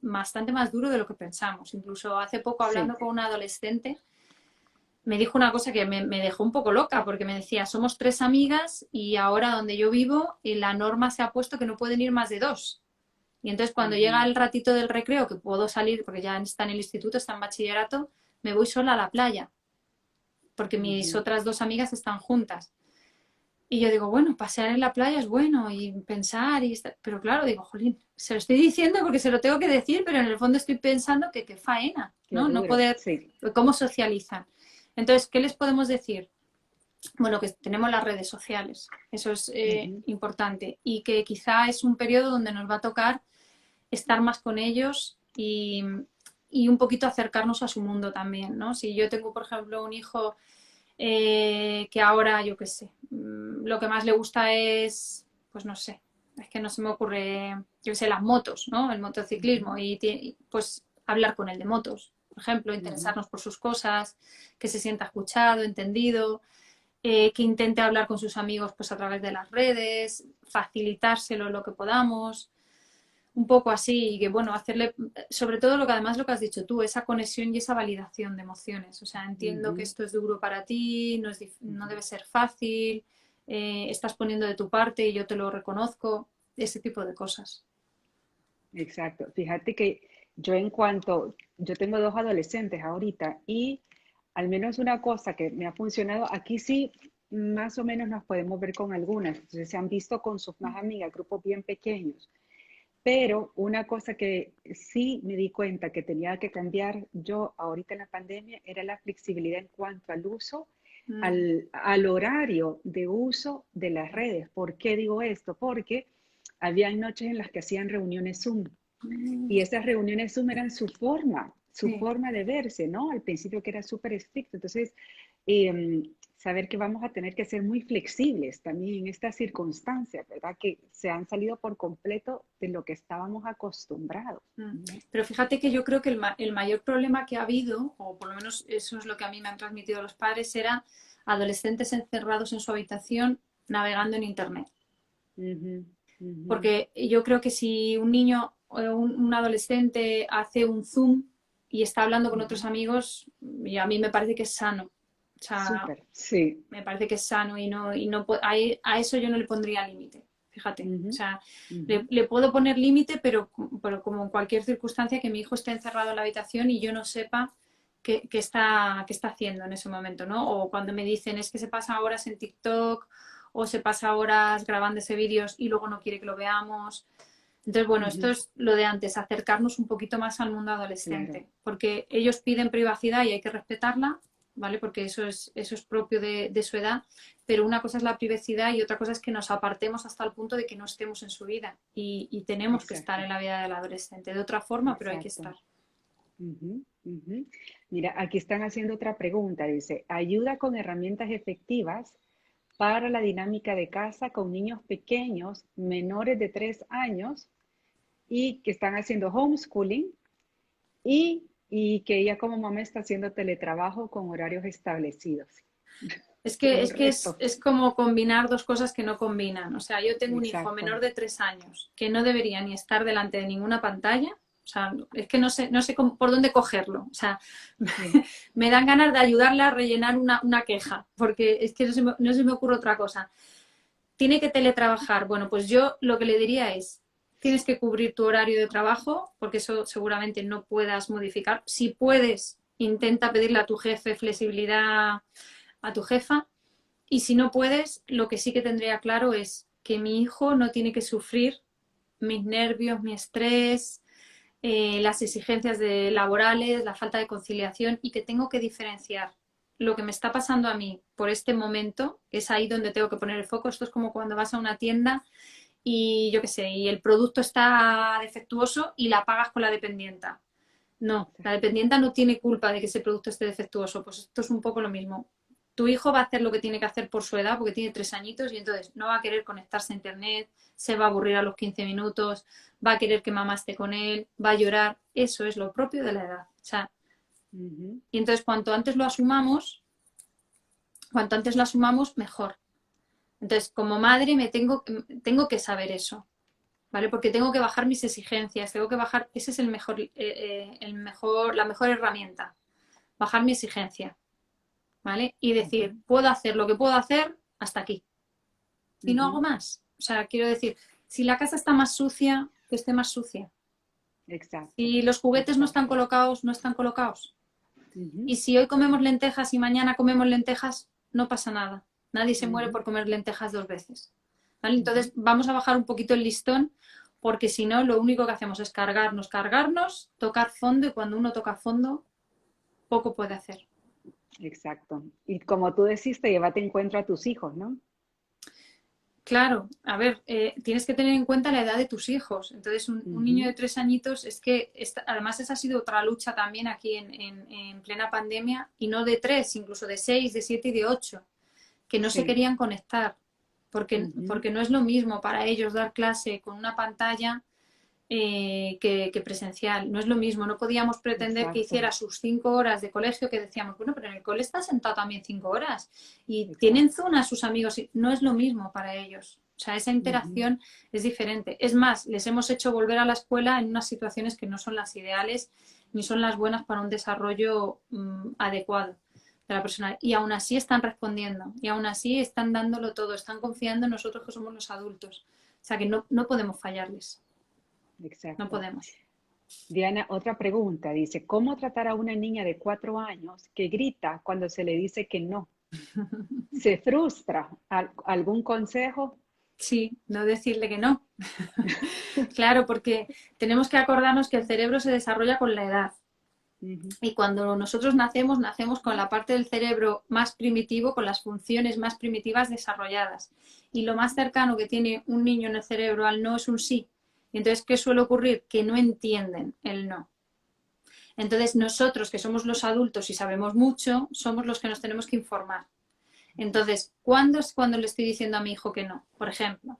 bastante más duro de lo que pensamos. Incluso hace poco hablando con una adolescente, me dijo una cosa que me dejó un poco loca porque me decía, somos 3 amigas y ahora donde yo vivo la norma se ha puesto que no pueden ir más de 2. Y entonces cuando llega el ratito del recreo que puedo salir porque ya está en el instituto, está en bachillerato, me voy sola a la playa porque mis otras 2 amigas están juntas. Y yo digo, bueno, pasear en la playa es bueno y pensar, pero claro, digo, jolín, se lo estoy diciendo porque se lo tengo que decir, pero en el fondo estoy pensando que qué faena, ¿no? No poder, ¿cómo socializan? Entonces, ¿qué les podemos decir? Bueno, que tenemos las redes sociales, eso es importante, y que quizá es un periodo donde nos va a tocar estar más con ellos y un poquito acercarnos a su mundo también, ¿no? Si yo tengo, por ejemplo, un hijo que ahora, yo qué sé, lo que más le gusta es, pues no sé, es que no se me ocurre, yo qué sé, las motos, ¿no? El motociclismo, y pues hablar con él de motos, por ejemplo, interesarnos por sus cosas, que se sienta escuchado, entendido, que intente hablar con sus amigos pues a través de las redes, facilitárselo lo que podamos, un poco así, y que bueno, hacerle, sobre todo lo que además lo que has dicho tú, esa conexión y esa validación de emociones. O sea, entiendo que esto es duro para ti, no debe ser fácil, estás poniendo de tu parte y yo te lo reconozco, ese tipo de cosas. Exacto. Fíjate que yo tengo dos adolescentes ahorita y al menos una cosa que me ha funcionado, aquí sí, más o menos nos podemos ver con algunas, entonces se han visto con sus más amigas, grupos bien pequeños. Pero una cosa que sí me di cuenta que tenía que cambiar yo ahorita en la pandemia era la flexibilidad en cuanto al uso, al horario de uso de las redes. ¿Por qué digo esto? Porque había noches en las que hacían reuniones Zoom y esas reuniones Zoom eran su Sí. forma de verse, ¿no? Al principio que era súper estricto. Entonces, saber que vamos a tener que ser muy flexibles también en estas circunstancias, ¿verdad? Que se han salido por completo de lo que estábamos acostumbrados, ¿no? Pero fíjate que yo creo que el mayor problema que ha habido, o por lo menos eso es lo que a mí me han transmitido los padres, era adolescentes encerrados en su habitación navegando en Internet. Ujú, ujú, Porque yo creo que si un niño o un adolescente hace un Zoom y está hablando con otros ujú. amigos, y a mí me parece que es sano. O sea, Súper, sí. me parece que es sano y a eso yo no le pondría límite, fíjate. O Ujú, sea, ujú. le puedo poner límite, pero como en cualquier circunstancia que mi hijo esté encerrado en la habitación y yo no sepa qué está haciendo en ese momento, ¿no? O cuando me dicen es que se pasa horas en TikTok o se pasa horas grabándose vídeos y luego no quiere que lo veamos. Entonces, bueno, esto Ujú, es lo de antes, acercarnos un poquito más al mundo claro, adolescente, porque ellos piden privacidad y hay que respetarla, ¿vale? Porque eso es propio de su edad, pero una cosa es la privacidad y otra cosa es que nos apartemos hasta el punto de que no estemos en su vida y tenemos que estar exacto, en la vida del adolescente, de otra forma, pero hay que exacto. estar. Ujú, ujú. Mira, aquí están haciendo otra pregunta. Dice, ayuda con herramientas efectivas para la dinámica de casa con niños pequeños, menores de 3 años, y que están haciendo homeschooling y que ella como mamá está haciendo teletrabajo con horarios establecidos. Es Es que, un es que es, reto. es como combinar dos cosas que no combinan. O sea, yo tengo un hijo Exacto. menor de 3 años que no debería ni estar delante de ninguna pantalla. O sea, es que no sé por dónde cogerlo. O sea, Sí. me dan ganas de ayudarle a rellenar una queja, porque es que no se me ocurre otra cosa. Tiene que teletrabajar. Bueno, pues yo lo que le diría es, tienes que cubrir tu horario de trabajo, porque eso seguramente no puedas modificar. Si puedes, intenta pedirle a tu jefe flexibilidad, a tu jefa, y si no puedes, lo que sí que tendría claro es que mi hijo no tiene que sufrir mis nervios, mi estrés, las exigencias laborales, la falta de conciliación, y que tengo que diferenciar lo que me está pasando a mí por este momento, que es ahí donde tengo que poner el foco. Esto es como cuando vas a una tienda y yo qué sé, y el producto está defectuoso y la pagas con la dependienta. No, la Exacto. dependienta no tiene culpa de que ese producto esté defectuoso. Pues esto es un poco lo mismo. Tu hijo va a hacer lo que tiene que hacer por su edad, porque tiene 3 añitos, y entonces no va a querer conectarse a internet, se va a aburrir a los 15 minutos, va a querer que mamá esté con él, va a llorar. Eso es lo propio de la edad. O sea, Ujú, y entonces cuanto antes lo asumamos, mejor. Entonces, como madre tengo que saber eso, ¿vale? Porque tengo que bajar mis exigencias, tengo que bajar, ese es la mejor herramienta, bajar mi exigencia, ¿vale? Y decir, ujú, puedo hacer lo que puedo hacer hasta aquí. Y no hago ujú. más. O sea, quiero decir, si la casa está más sucia, que esté más sucia. Exacto, Si los juguetes no están exacto. colocados, no están colocados. Ujú, Y si hoy comemos lentejas y mañana comemos lentejas, no pasa nada. Nadie se muere ujú, por comer lentejas 2 veces. ¿Vale? ujú. Entonces vamos a bajar un poquito el listón, porque si no, lo único que hacemos es cargarnos, tocar fondo, y cuando uno toca fondo, poco puede hacer. Exacto. Y como tú deciste, llévate en cuenta a tus hijos, ¿no? Claro, a ver, tienes que tener en cuenta la edad de tus hijos. Entonces, un niño Ujú. de 3 añitos es que, además, esa ha sido otra lucha también aquí en plena pandemia, y no de 3, incluso de 6, de 7 y de 8, que no se Sí. querían conectar, Ujú. porque no es lo mismo para ellos dar clase con una pantalla que presencial. No es lo mismo, no podíamos pretender que Exacto, hiciera sus 5 horas de colegio, que decíamos, bueno, pero en el cole está sentado también 5 horas y tienen exacto. zona a sus amigos. No es lo mismo para ellos. O sea, esa Ujú. interacción es diferente. Es más, les hemos hecho volver a la escuela en unas situaciones que no son las ideales ni son las buenas para un desarrollo adecuado de la persona. Y aún así están respondiendo, y aún así están dándolo todo, están confiando en nosotros que somos los adultos. O sea, que no podemos fallarles, no Exacto. podemos. Diana, otra pregunta. Dice, ¿cómo tratar a una niña de 4 años que grita cuando se le dice que no? ¿Se frustra? ¿Algún consejo? Sí, no decirle que no. Claro, porque tenemos que acordarnos que el cerebro se desarrolla con la edad. Ujú. Y cuando nosotros nacemos, nacemos con la parte del cerebro más primitivo, con las funciones más primitivas desarrolladas. Y lo más cercano que tiene un niño en el cerebro al no es un sí. Y entonces, ¿qué suele ocurrir? Que no entienden el no. Entonces, nosotros, que somos los adultos y sabemos mucho, somos los que nos tenemos que informar. Entonces, ¿cuándo es cuando le estoy diciendo a mi hijo que no? Por ejemplo,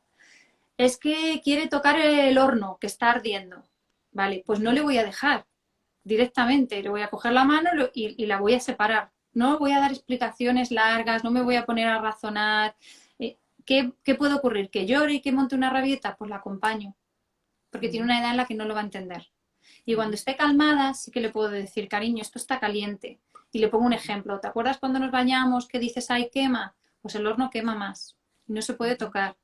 es que quiere tocar el horno que está ardiendo. Vale, pues no le voy a dejar directamente, le voy a coger la mano y la voy a separar. No voy a dar explicaciones largas, no me voy a poner a razonar. ¿Qué puede ocurrir? ¿Que llore y que monte una rabieta? Pues la acompaño, porque tiene Ujú. una edad en la que no lo va a entender. Y cuando Ujú. esté calmada, sí que le puedo decir, cariño, esto está caliente. Y le pongo un ejemplo. ¿Te acuerdas cuando nos bañamos que dices, ay, quema? Pues el horno quema más. Y no se puede Ujú. tocar.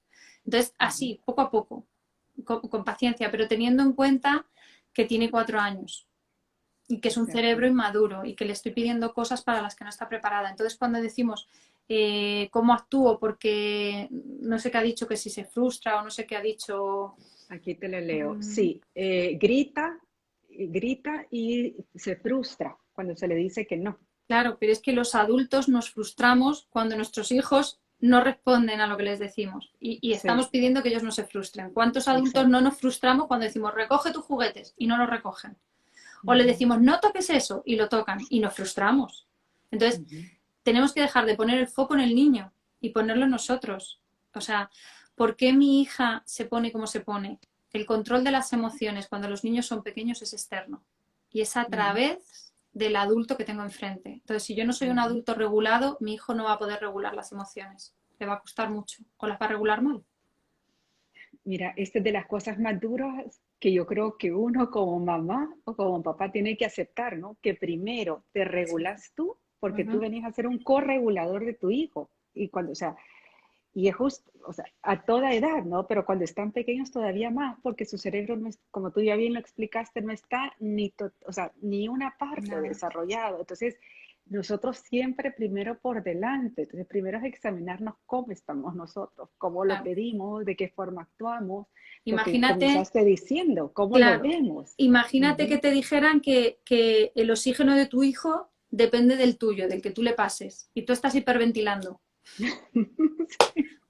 Entonces, Ujú. así, poco a poco, con paciencia, pero teniendo en cuenta que tiene 4 años y que es un Exacto. cerebro inmaduro y que le estoy pidiendo cosas para las que no está preparada. Entonces, cuando decimos cómo actúo porque no sé qué ha dicho, que si se frustra o no sé qué ha dicho. Aquí te lo leo. mm, Sí, grita y se frustra cuando se le dice que no. Claro, pero es que los adultos nos frustramos cuando nuestros hijos no responden a lo que les decimos y estamos Sí, pidiendo que ellos no se frustren. ¿Cuántos adultos no exacto. nos frustramos cuando decimos recoge tus juguetes y no los recogen? O le Ujú. decimos no toques eso y lo tocan y nos frustramos. Entonces, Ujú. tenemos que dejar de poner el foco en el niño y ponerlo en nosotros. O sea, ¿por qué mi hija se pone como se pone? El control de las emociones cuando los niños son pequeños es externo y es a Ujú. través del adulto que tengo enfrente. Entonces, si yo no soy un Ujú. adulto regulado, mi hijo no va a poder regular las emociones. Le va a costar mucho o las va a regular mal. Mira, esta es de las cosas más duras que yo creo que uno como mamá o como papá tiene que aceptar, ¿no? Que primero te Sí. regulas tú, porque tú Ujú. venís a ser un corregulador de tu hijo. Y cuando, o sea, y es justo, o sea, a toda edad, ¿no? Pero cuando están pequeños todavía más, porque su cerebro no es, como tú ya bien lo explicaste, no está o sea, ni una parte Nada. desarrollado. Entonces, nosotros siempre primero por delante. Entonces, primero es examinarnos cómo estamos nosotros, cómo lo Claro. pedimos, de qué forma actuamos, lo que Imagínate, comenzaste diciendo, cómo lo claro, vemos. imagínate que Ujú. te dijeran que el oxígeno de tu hijo depende del tuyo, del que tú le pases, y tú estás hiperventilando.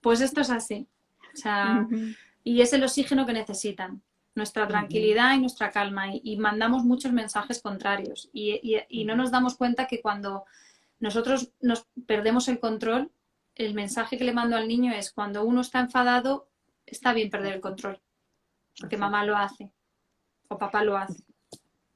Pues esto es así. O sea, Ujú. y es el oxígeno que necesitan, nuestra Ujú. tranquilidad y nuestra calma. Y mandamos muchos mensajes contrarios. Y no Ujú. nos damos cuenta que cuando nosotros nos perdemos el control, el mensaje que le mando al niño es cuando uno está enfadado, está bien perder el Exacto, control, porque mamá exacto. lo hace o papá lo hace.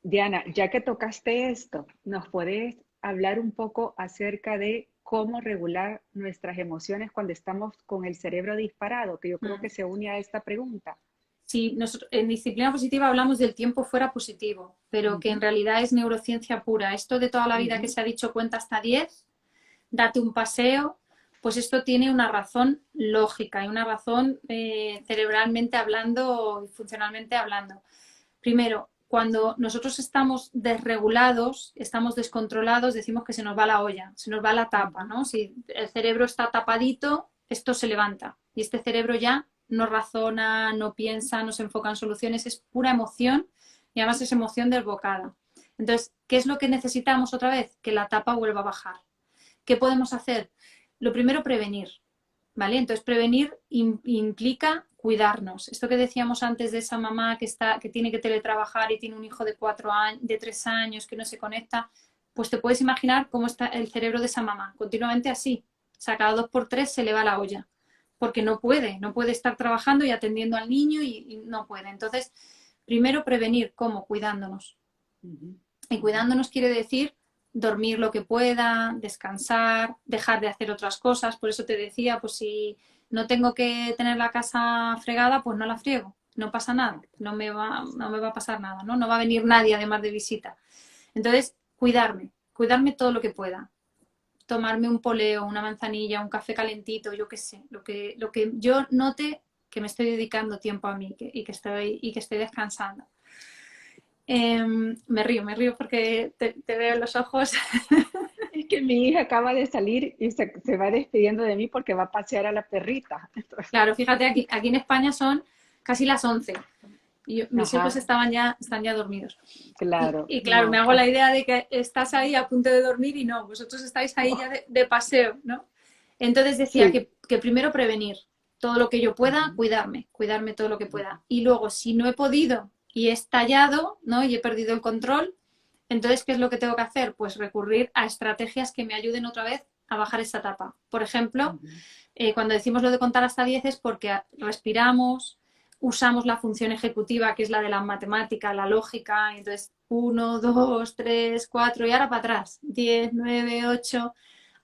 Diana, ya que tocaste esto, ¿nos puedes hablar un poco acerca de cómo regular nuestras emociones cuando estamos con el cerebro disparado? Que yo creo Mm. que se une a esta pregunta. Sí, en disciplina positiva hablamos del tiempo fuera positivo, pero que en Ujú. realidad es neurociencia pura. Esto de toda la vida que Ujú. se ha dicho cuenta hasta 10, date un paseo, pues esto tiene una razón lógica y una razón cerebralmente hablando y funcionalmente hablando. Primero, cuando nosotros estamos desregulados, estamos descontrolados, decimos que se nos va la olla, se nos va la tapa, Ujú. ¿no? Si el cerebro está tapadito, esto se levanta y este cerebro ya no razona, no piensa, no se enfoca en soluciones, es pura emoción y además es emoción desbocada. Entonces, ¿qué es lo que necesitamos otra vez? Que la tapa vuelva a bajar. ¿Qué podemos hacer? Lo primero, prevenir, ¿vale? Entonces, prevenir implica cuidarnos. Esto que decíamos antes de esa mamá que tiene que teletrabajar y tiene un hijo de 3 años que no se conecta, pues te puedes imaginar cómo está el cerebro de esa mamá, continuamente así. O sea, cada 2 por 3 se le va la olla, porque no puede estar trabajando y atendiendo al niño y no puede. Entonces, primero prevenir, ¿cómo? Cuidándonos. Y cuidándonos quiere decir dormir lo que pueda, descansar, dejar de hacer otras cosas. Por eso te decía, pues si no tengo que tener la casa fregada, pues no la friego. No pasa nada, no me va a pasar nada, ¿no? No va a venir nadie además de visita. Entonces, cuidarme todo lo que pueda. Tomarme un poleo, una manzanilla, un café calentito, yo qué sé, lo que yo note que me estoy dedicando tiempo a mí y que estoy descansando. Me río porque te veo en los ojos. Es que mi hija acaba de salir y se va despidiendo de mí porque va a pasear a la perrita. Entonces, Claro, fíjate, aquí en España son casi las 11 y mis hijos ajá, están ya dormidos. claro, Y claro, me no, hago la idea de que estás ahí a punto de dormir y no, vosotros estáis ahí ya de paseo, ¿no? Entonces decía sí. que primero prevenir todo lo que yo pueda, Ujú, cuidarme todo lo que ujú, pueda. Y luego, si no he podido y he estallado, ¿no? Y he perdido el control, entonces, ¿qué es lo que tengo que hacer? Pues recurrir a estrategias que me ayuden otra vez a bajar esa etapa. Por ejemplo, ujú, cuando decimos lo de contar hasta 10 es porque respiramos, usamos la función ejecutiva, que es la de la matemática, la lógica, entonces 1, 2, 3, 4 y ahora para atrás, 10, 9, 8,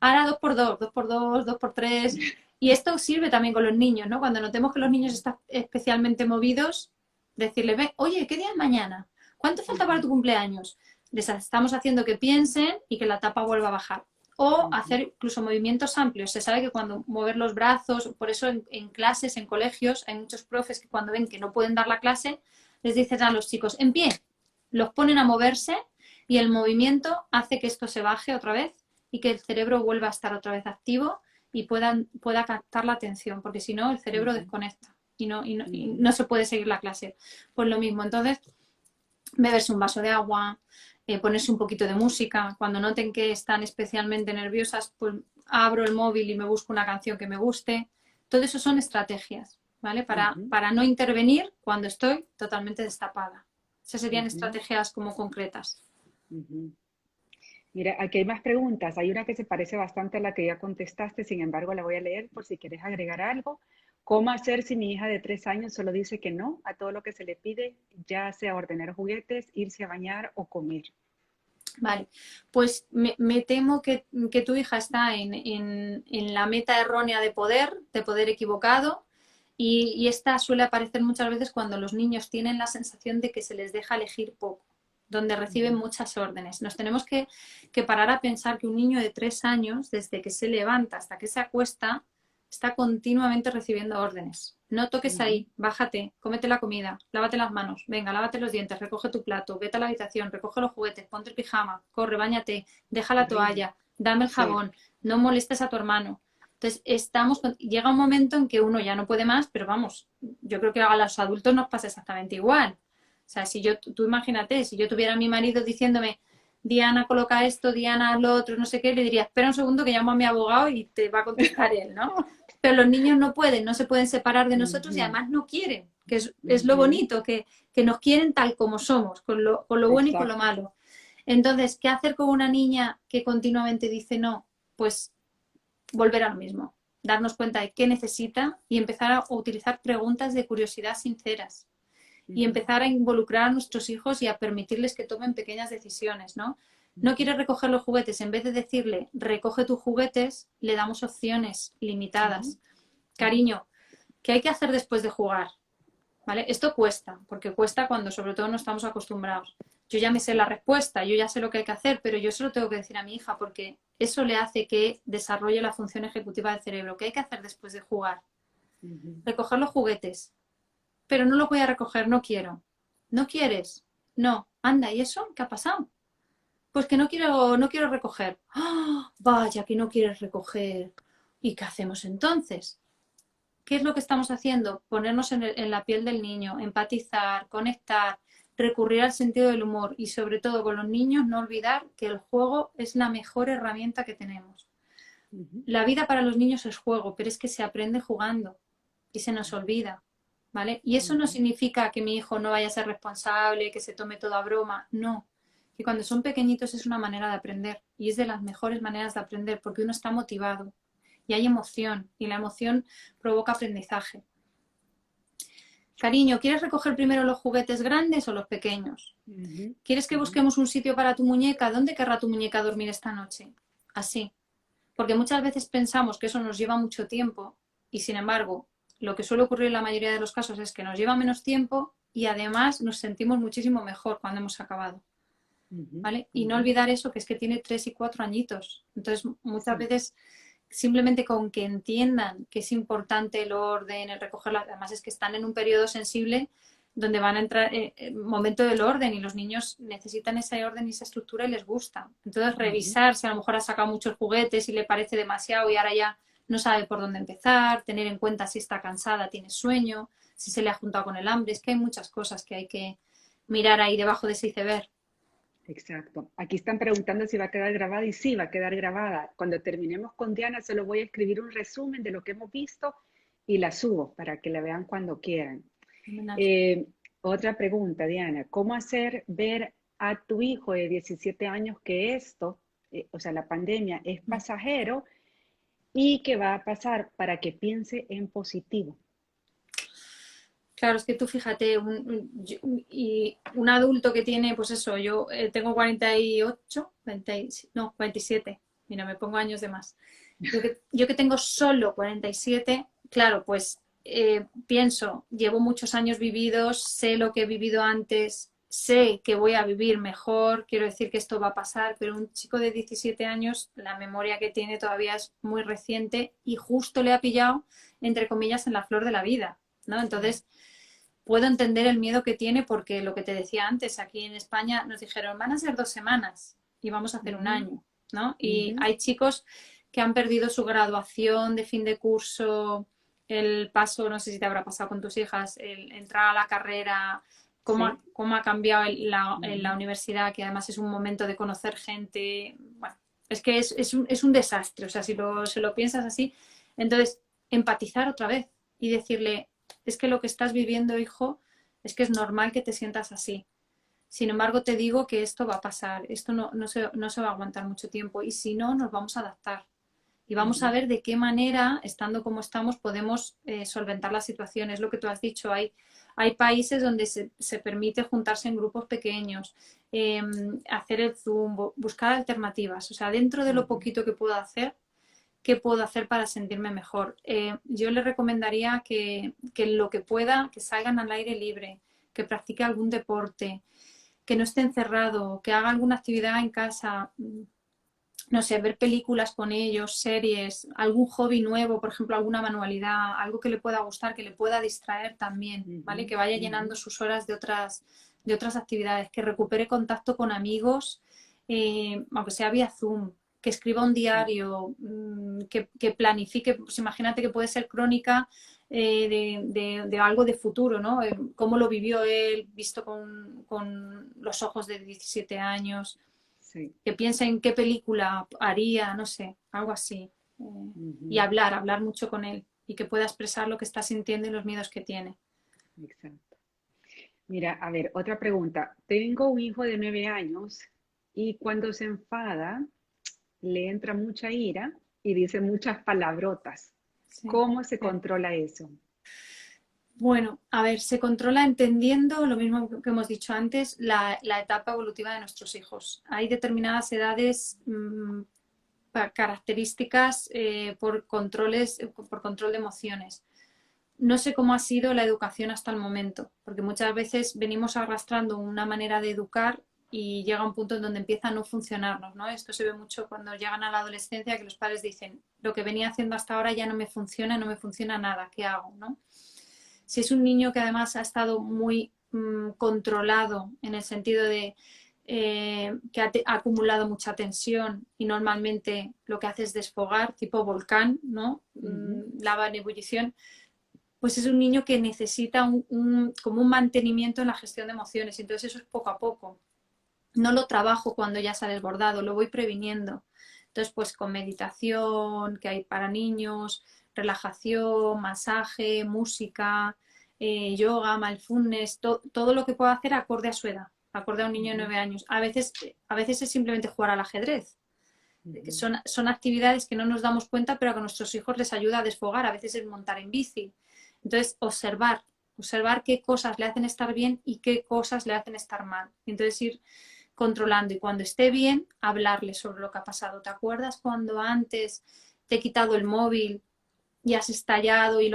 ahora 2 por 2, 2 por 2, 2 por 3. Y esto sirve también con los niños, ¿no? Cuando notemos que los niños están especialmente movidos, decirles, ve, oye, ¿qué día es mañana? ¿Cuánto falta para ujú, tu cumpleaños? Les estamos haciendo que piensen y que la tapa vuelva a bajar o ujú, hacer incluso movimientos amplios. Se sabe que cuando mover los brazos, por eso en clases, en colegios, hay muchos profes que cuando ven que no pueden dar la clase, les dicen a los chicos, en pie, los ponen a moverse y el movimiento hace que esto se baje otra vez y que el cerebro vuelva a estar otra vez activo y pueda captar la atención, porque si no, el cerebro ujú, desconecta y ujú, no se puede seguir la clase. Pues lo mismo, entonces beberse un vaso de agua, ponerse un poquito de música. Cuando noten que están especialmente nerviosas, pues abro el móvil y me busco una canción que me guste. Todo eso son estrategias, ¿vale? ujú, Para no intervenir cuando estoy totalmente destapada. Esas serían ujú, estrategias como concretas. ujú. Mira, aquí hay más preguntas. Hay una que se parece bastante a la que ya contestaste, sin embargo, la voy a leer por si quieres agregar algo. ¿Cómo hacer si mi hija de 3 años solo dice que no a todo lo que se le pide, ya sea ordenar juguetes, irse a bañar o comer? Vale, pues me temo que tu hija está en la meta errónea de poder equivocado, y esta suele aparecer muchas veces cuando los niños tienen la sensación de que se les deja elegir poco, donde reciben Ujú, muchas órdenes. Nos tenemos que parar a pensar que un niño de 3 años, desde que se levanta hasta que se acuesta, está continuamente recibiendo órdenes. No toques ujú, ahí, bájate, cómete la comida, lávate las manos, venga, lávate los dientes, recoge tu plato, vete a la habitación, recoge los juguetes, ponte el pijama, corre, báñate, deja la terrible. toalla, dame el Sí. jabón, no molestes a tu hermano. Entonces, llega un momento en que uno ya no puede más, pero vamos, yo creo que a los adultos nos pasa exactamente igual. O sea, si tú imagínate, si yo tuviera a mi marido diciéndome, Diana, coloca esto, Diana, lo otro, no sé qué, le diría, espera un segundo que llamo a mi abogado y te va a contestar él, ¿no? Pero los niños no pueden, no se pueden separar de nosotros y Ujú, además no quieren, que es lo ujú, bonito, que nos quieren tal como somos, con lo bueno y con lo exacto. malo. Entonces, ¿qué hacer con una niña que continuamente dice no? Pues volver a lo mismo, darnos cuenta de qué necesita y empezar a utilizar preguntas de curiosidad sinceras y Ujú, empezar a involucrar a nuestros hijos y a permitirles que tomen pequeñas decisiones, ¿no? No ujú, quiere recoger los juguetes, en vez de decirle recoge tus juguetes, le damos opciones ujú, limitadas. ujú, Cariño, ¿qué hay que hacer después de jugar? ¿Vale? Esto cuesta, porque cuesta cuando sobre todo no estamos acostumbrados. Yo ya me sé la respuesta, yo ya sé lo que hay que hacer, pero yo se lo tengo que decir a mi hija porque eso le hace que desarrolle la función ejecutiva del cerebro. ¿Qué hay que hacer después de jugar? ujú, Recoger los juguetes. Pero no los voy a recoger, no quiero. ¿No quieres? No. Anda, ¿y eso? ¿Qué ha pasado? Pues que no quiero recoger. ¡Ah! Vaya, que no quieres recoger. ¿Y qué hacemos entonces? ¿Qué es lo que estamos haciendo? Ponernos en la piel del niño, empatizar, conectar, recurrir al sentido del humor y sobre todo con los niños no olvidar que el juego es la mejor herramienta que tenemos. La vida para los niños es juego, pero es que se aprende jugando y se nos olvida, ¿vale? Y eso no significa que mi hijo no vaya a ser responsable, que se tome todo a broma, no. Que cuando son pequeñitos es una manera de aprender y es de las mejores maneras de aprender porque uno está motivado y hay emoción y la emoción provoca aprendizaje. Cariño, ¿quieres recoger primero los juguetes grandes o los pequeños? ¿Quieres que busquemos un sitio para tu muñeca? ¿Dónde querrá tu muñeca dormir esta noche? Así. Porque muchas veces pensamos que eso nos lleva mucho tiempo y, sin embargo, lo que suele ocurrir en la mayoría de los casos es que nos lleva menos tiempo y además nos sentimos muchísimo mejor cuando hemos acabado. ¿Vale? Y no olvidar eso, que es que tiene 3 y 4 añitos. Entonces, muchas veces, simplemente con que entiendan que es importante el orden, el recogerlas, además es que están en un periodo sensible donde van a entrar el momento del orden y los niños necesitan ese orden y esa estructura y les gusta. Entonces, revisar si a lo mejor ha sacado muchos juguetes y le parece demasiado y ahora ya no sabe por dónde empezar, tener en cuenta si está cansada, tiene sueño, si se le ha juntado con el hambre. Es que hay muchas cosas que hay que mirar ahí debajo de ese iceberg. Exacto. Aquí están preguntando si va a quedar grabada y sí, va a quedar grabada. Cuando terminemos con Diana, solo voy a escribir un resumen de lo que hemos visto y la subo para que la vean cuando quieran. Otra pregunta, Diana. ¿Cómo hacer ver a tu hijo de 17 años que esto, o sea, la pandemia es pasajero y que va a pasar para que piense en positivo? Claro, es que tú fíjate, y un adulto que tiene, pues eso, yo tengo 48, 20, no, 47, mira, me pongo años de más. Yo que tengo solo 47, claro, pues pienso, llevo muchos años vividos, sé lo que he vivido antes, sé que voy a vivir mejor, quiero decir que esto va a pasar, pero un chico de 17 años, la memoria que tiene todavía es muy reciente y justo le ha pillado, entre comillas, en la flor de la vida, ¿no? Entonces, puedo entender el miedo que tiene porque lo que te decía antes, aquí en España nos dijeron, van a ser 2 semanas y vamos a hacer un año, ¿no? Y hay chicos que han perdido su graduación de fin de curso, el paso, no sé si te habrá pasado con tus hijas, el entrar a la carrera, cómo ha cambiado en la universidad, que además es un momento de conocer gente. Bueno, es que es un desastre, o sea, si lo piensas así. Entonces, empatizar otra vez y decirle, es que lo que estás viviendo, hijo, es que es normal que te sientas así. Sin embargo, te digo que esto va a pasar, esto no se va a aguantar mucho tiempo y si no, nos vamos a adaptar. Y vamos a ver de qué manera, estando como estamos, podemos solventar la situación. Es lo que tú has dicho, hay países donde se permite juntarse en grupos pequeños, hacer el Zoom, buscar alternativas. O sea, dentro de lo poquito que puedo hacer, ¿qué puedo hacer para sentirme mejor? Yo le recomendaría que lo que pueda, que salgan al aire libre, que practique algún deporte, que no esté encerrado, que haga alguna actividad en casa, no sé, ver películas con ellos, series, algún hobby nuevo, por ejemplo, alguna manualidad, algo que le pueda gustar, que le pueda distraer también, ¿vale? Que vaya llenando sus horas de otras actividades, que recupere contacto con amigos, aunque sea vía Zoom, que escriba un diario, que planifique, pues imagínate que puede ser crónica de algo de futuro, ¿no? Cómo lo vivió él, visto con los ojos de 17 años. Sí. Que piense en qué película haría, no sé, algo así. Y hablar mucho con él y que pueda expresar lo que está sintiendo y los miedos que tiene. Exacto. Mira, a ver, otra pregunta. Tengo un hijo de 9 años y cuando se enfada le entra mucha ira y dice muchas palabrotas. Sí. ¿Cómo se controla eso? Bueno, a ver, se controla entendiendo lo mismo que hemos dicho antes, la etapa evolutiva de nuestros hijos. Hay determinadas edades, características por control de emociones. No sé cómo ha sido la educación hasta el momento, porque muchas veces venimos arrastrando una manera de educar y llega un punto en donde empieza a no funcionarnos, ¿no? Esto se ve mucho cuando llegan a la adolescencia, que los padres dicen, lo que venía haciendo hasta ahora ya no me funciona nada, ¿qué hago, no? Si es un niño que además ha estado muy controlado en el sentido de que ha acumulado mucha tensión y normalmente lo que hace es desfogar, tipo volcán, ¿no? Lava en ebullición, pues es un niño que necesita como un mantenimiento en la gestión de emociones. Entonces eso es poco a poco. No lo trabajo cuando ya se ha desbordado, lo voy previniendo. Entonces, pues con meditación que hay para niños, relajación, masaje, música, yoga, mindfulness, todo lo que pueda hacer acorde a su edad, acorde a un niño de 9 años. A veces es simplemente jugar al ajedrez. Son actividades que no nos damos cuenta, pero que a nuestros hijos les ayuda a desfogar. A veces es montar en bici. Entonces, observar qué cosas le hacen estar bien y qué cosas le hacen estar mal. Entonces, ir controlando y cuando esté bien, hablarle sobre lo que ha pasado. ¿Te acuerdas cuando antes te he quitado el móvil y has estallado y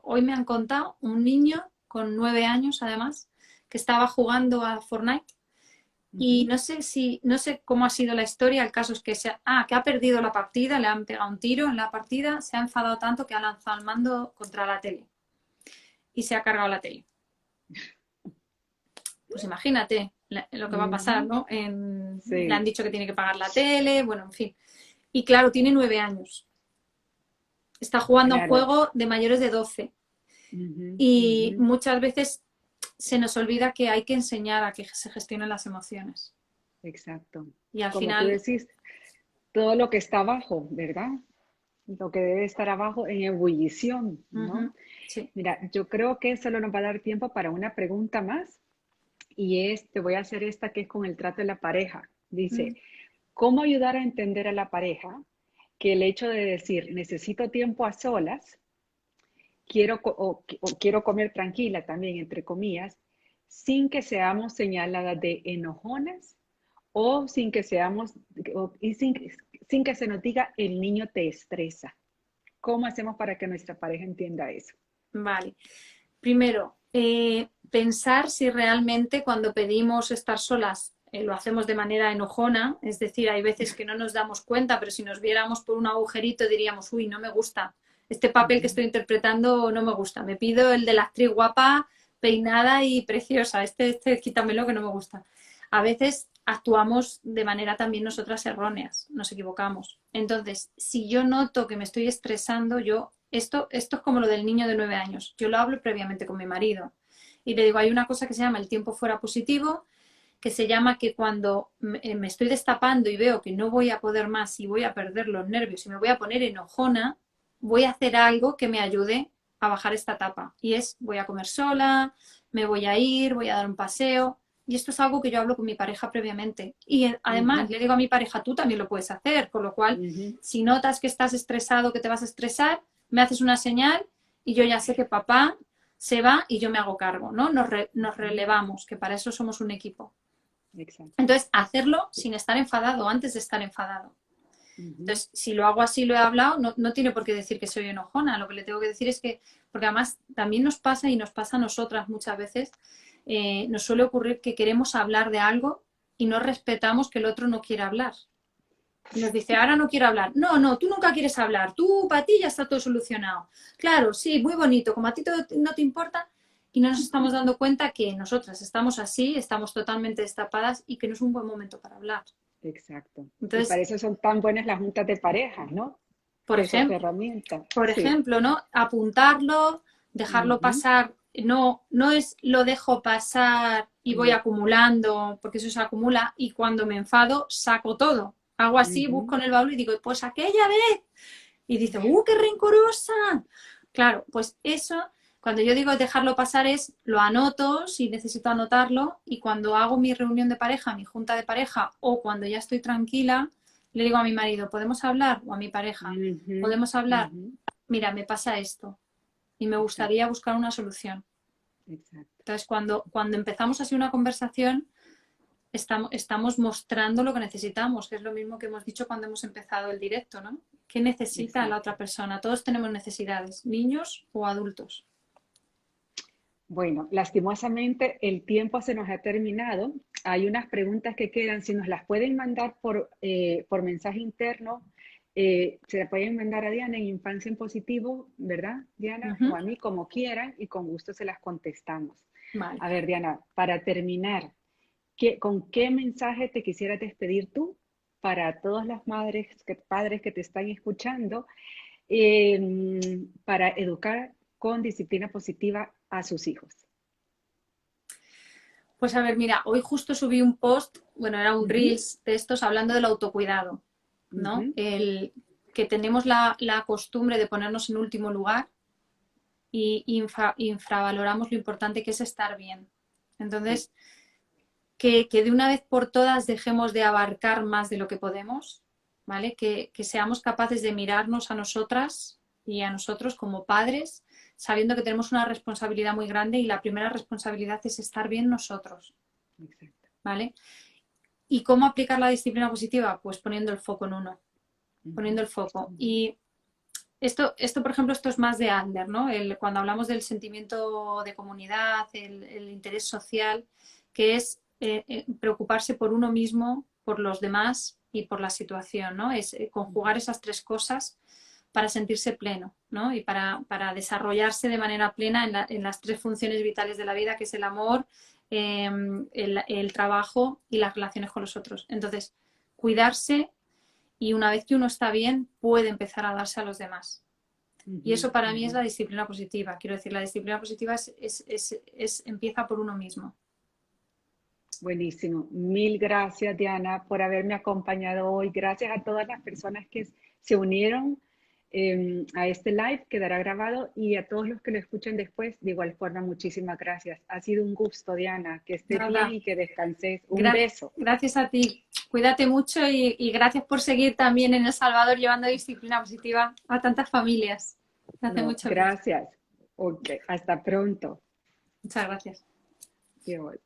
hoy me han contado un niño con 9 años, además, que estaba jugando a Fortnite y no sé cómo ha sido la historia. El caso es que que ha perdido la partida, le han pegado un tiro en la partida, se ha enfadado tanto que ha lanzado el mando contra la tele y se ha cargado la tele. Pues imagínate lo que va a pasar, ¿no? Sí. Le han dicho que tiene que pagar la tele, bueno, en fin. Y claro, tiene 9 años. Está jugando a un juego de mayores de 12. Y muchas veces se nos olvida que hay que enseñar a que se gestionen las emociones. Exacto. Y al Como final... tú decís, todo lo que está abajo, ¿verdad? Lo que debe estar abajo en ebullición, ¿no? Sí. Mira, yo creo que solo nos va a dar tiempo para una pregunta más. Y te voy a hacer esta que es con el trato de la pareja. Dice, ¿cómo ayudar a entender a la pareja que el hecho de decir, necesito tiempo a solas, quiero comer tranquila también, entre comillas, sin que seamos señaladas de enojonas o sin que sin que se nos diga el niño te estresa? ¿Cómo hacemos para que nuestra pareja entienda eso? Vale. Primero, pensar si realmente cuando pedimos estar solas lo hacemos de manera enojona, es decir, hay veces que no nos damos cuenta, pero si nos viéramos por un agujerito diríamos, uy, no me gusta, este papel que estoy interpretando no me gusta, me pido el de la actriz guapa, peinada y preciosa, este quítamelo que no me gusta. A veces actuamos de manera también nosotras erróneas, nos equivocamos. Entonces, si yo noto que me estoy estresando, esto es como lo del niño de 9 años. Yo lo hablo previamente con mi marido y le digo, hay una cosa que se llama el tiempo fuera positivo, que se llama que cuando me estoy destapando y veo que no voy a poder más y voy a perder los nervios y me voy a poner enojona, voy a hacer algo que me ayude a bajar esta etapa. Y voy a comer sola, me voy a ir, voy a dar un paseo. Y esto es algo que yo hablo con mi pareja previamente. Y además le digo a mi pareja, tú también lo puedes hacer. Con lo cual, si notas que estás estresado, que te vas a estresar, me haces una señal y yo ya sé que papá se va y yo me hago cargo, ¿no? Nos relevamos, que para eso somos un equipo. Exacto. Entonces, hacerlo sin estar enfadado, antes de estar enfadado. Entonces, si lo hago así, lo he hablado, no tiene por qué decir que soy enojona. Lo que le tengo que decir es que, porque además también nos pasa y nos pasa a nosotras muchas veces, nos suele ocurrir que queremos hablar de algo y no respetamos que el otro no quiera hablar. Y nos dice, ahora no quiero hablar. No, tú nunca quieres hablar. Tú, para ti ya está todo solucionado. Claro, sí, muy bonito. Como a ti no te importa, y no nos estamos dando cuenta que nosotras estamos así, estamos totalmente destapadas y que no es un buen momento para hablar. Exacto. Entonces, y para eso son tan buenas las juntas de pareja, ¿no? Por ejemplo, ¿no? Apuntarlo, dejarlo pasar. No es lo dejo pasar y voy acumulando, porque eso se acumula y cuando me enfado saco todo. Hago así, busco en el baúl y digo, pues aquella vez. Y dice, qué rencorosa. Claro, pues eso, cuando yo digo dejarlo pasar lo anoto si necesito anotarlo y cuando hago mi reunión de pareja, mi junta de pareja o cuando ya estoy tranquila, le digo a mi marido, ¿podemos hablar? O a mi pareja, ¿podemos hablar? Mira, me pasa esto y me gustaría buscar una solución. Exacto. Entonces, cuando empezamos así una conversación, estamos mostrando lo que necesitamos, que es lo mismo que hemos dicho cuando hemos empezado el directo, ¿no? ¿Qué necesita la otra persona? Todos tenemos necesidades, niños o adultos. Bueno, lastimosamente el tiempo se nos ha terminado. Hay unas preguntas que quedan. Si nos las pueden mandar por mensaje interno, se las pueden mandar a Diana en Infancia en Positivo, ¿verdad, Diana? O a mí, como quieran, y con gusto se las contestamos. Vale. A ver, Diana, para terminar, ¿con qué mensaje te quisieras despedir tú para todas las padres que te están escuchando para educar con disciplina positiva a sus hijos? Pues a ver, mira, hoy justo subí un post, bueno, era un Reels de estos hablando del autocuidado. ¿no? Ujú. El que tenemos la costumbre de ponernos en último lugar y infravaloramos lo importante que es estar bien. Sí, Entonces, que de una vez por todas dejemos de abarcar más de lo que podemos, ¿vale? Que seamos capaces de mirarnos a nosotras y a nosotros como padres, sabiendo que tenemos una responsabilidad muy grande y la primera responsabilidad es estar bien nosotros, exacto. ¿vale? ¿Y cómo aplicar la disciplina positiva? Pues poniendo el foco en uno, Ujú, poniendo el foco. ujú, Y por ejemplo, esto es más de Ander, ¿no? Cuando hablamos del sentimiento de comunidad, el interés social, que es preocuparse por uno mismo, por los demás y por la situación, ¿no? Es conjugar ujú. esas tres cosas para sentirse pleno, ¿no? Y para desarrollarse de manera plena en las tres funciones vitales de la vida, que es el amor, el trabajo y las relaciones con los otros. Entonces, cuidarse y una vez que uno está bien, puede empezar a darse a los demás. Y Ujú, eso para mí es ujú. la disciplina positiva. Quiero decir, la disciplina positiva empieza por uno mismo. Buenísimo. Mil gracias, Diana, por haberme acompañado hoy. Gracias a todas las personas que se unieron a este live, quedará grabado, y a todos los que lo escuchen después, de igual forma, muchísimas gracias. Ha sido un gusto, Diana. Que estés bien Nada, y que descanses. Un beso. gracias a ti. Cuídate mucho y gracias por seguir también en El Salvador llevando disciplina positiva a tantas familias. Me hace No, mucho gusto. gracias. Ok, hasta pronto. Muchas gracias. Qué bueno.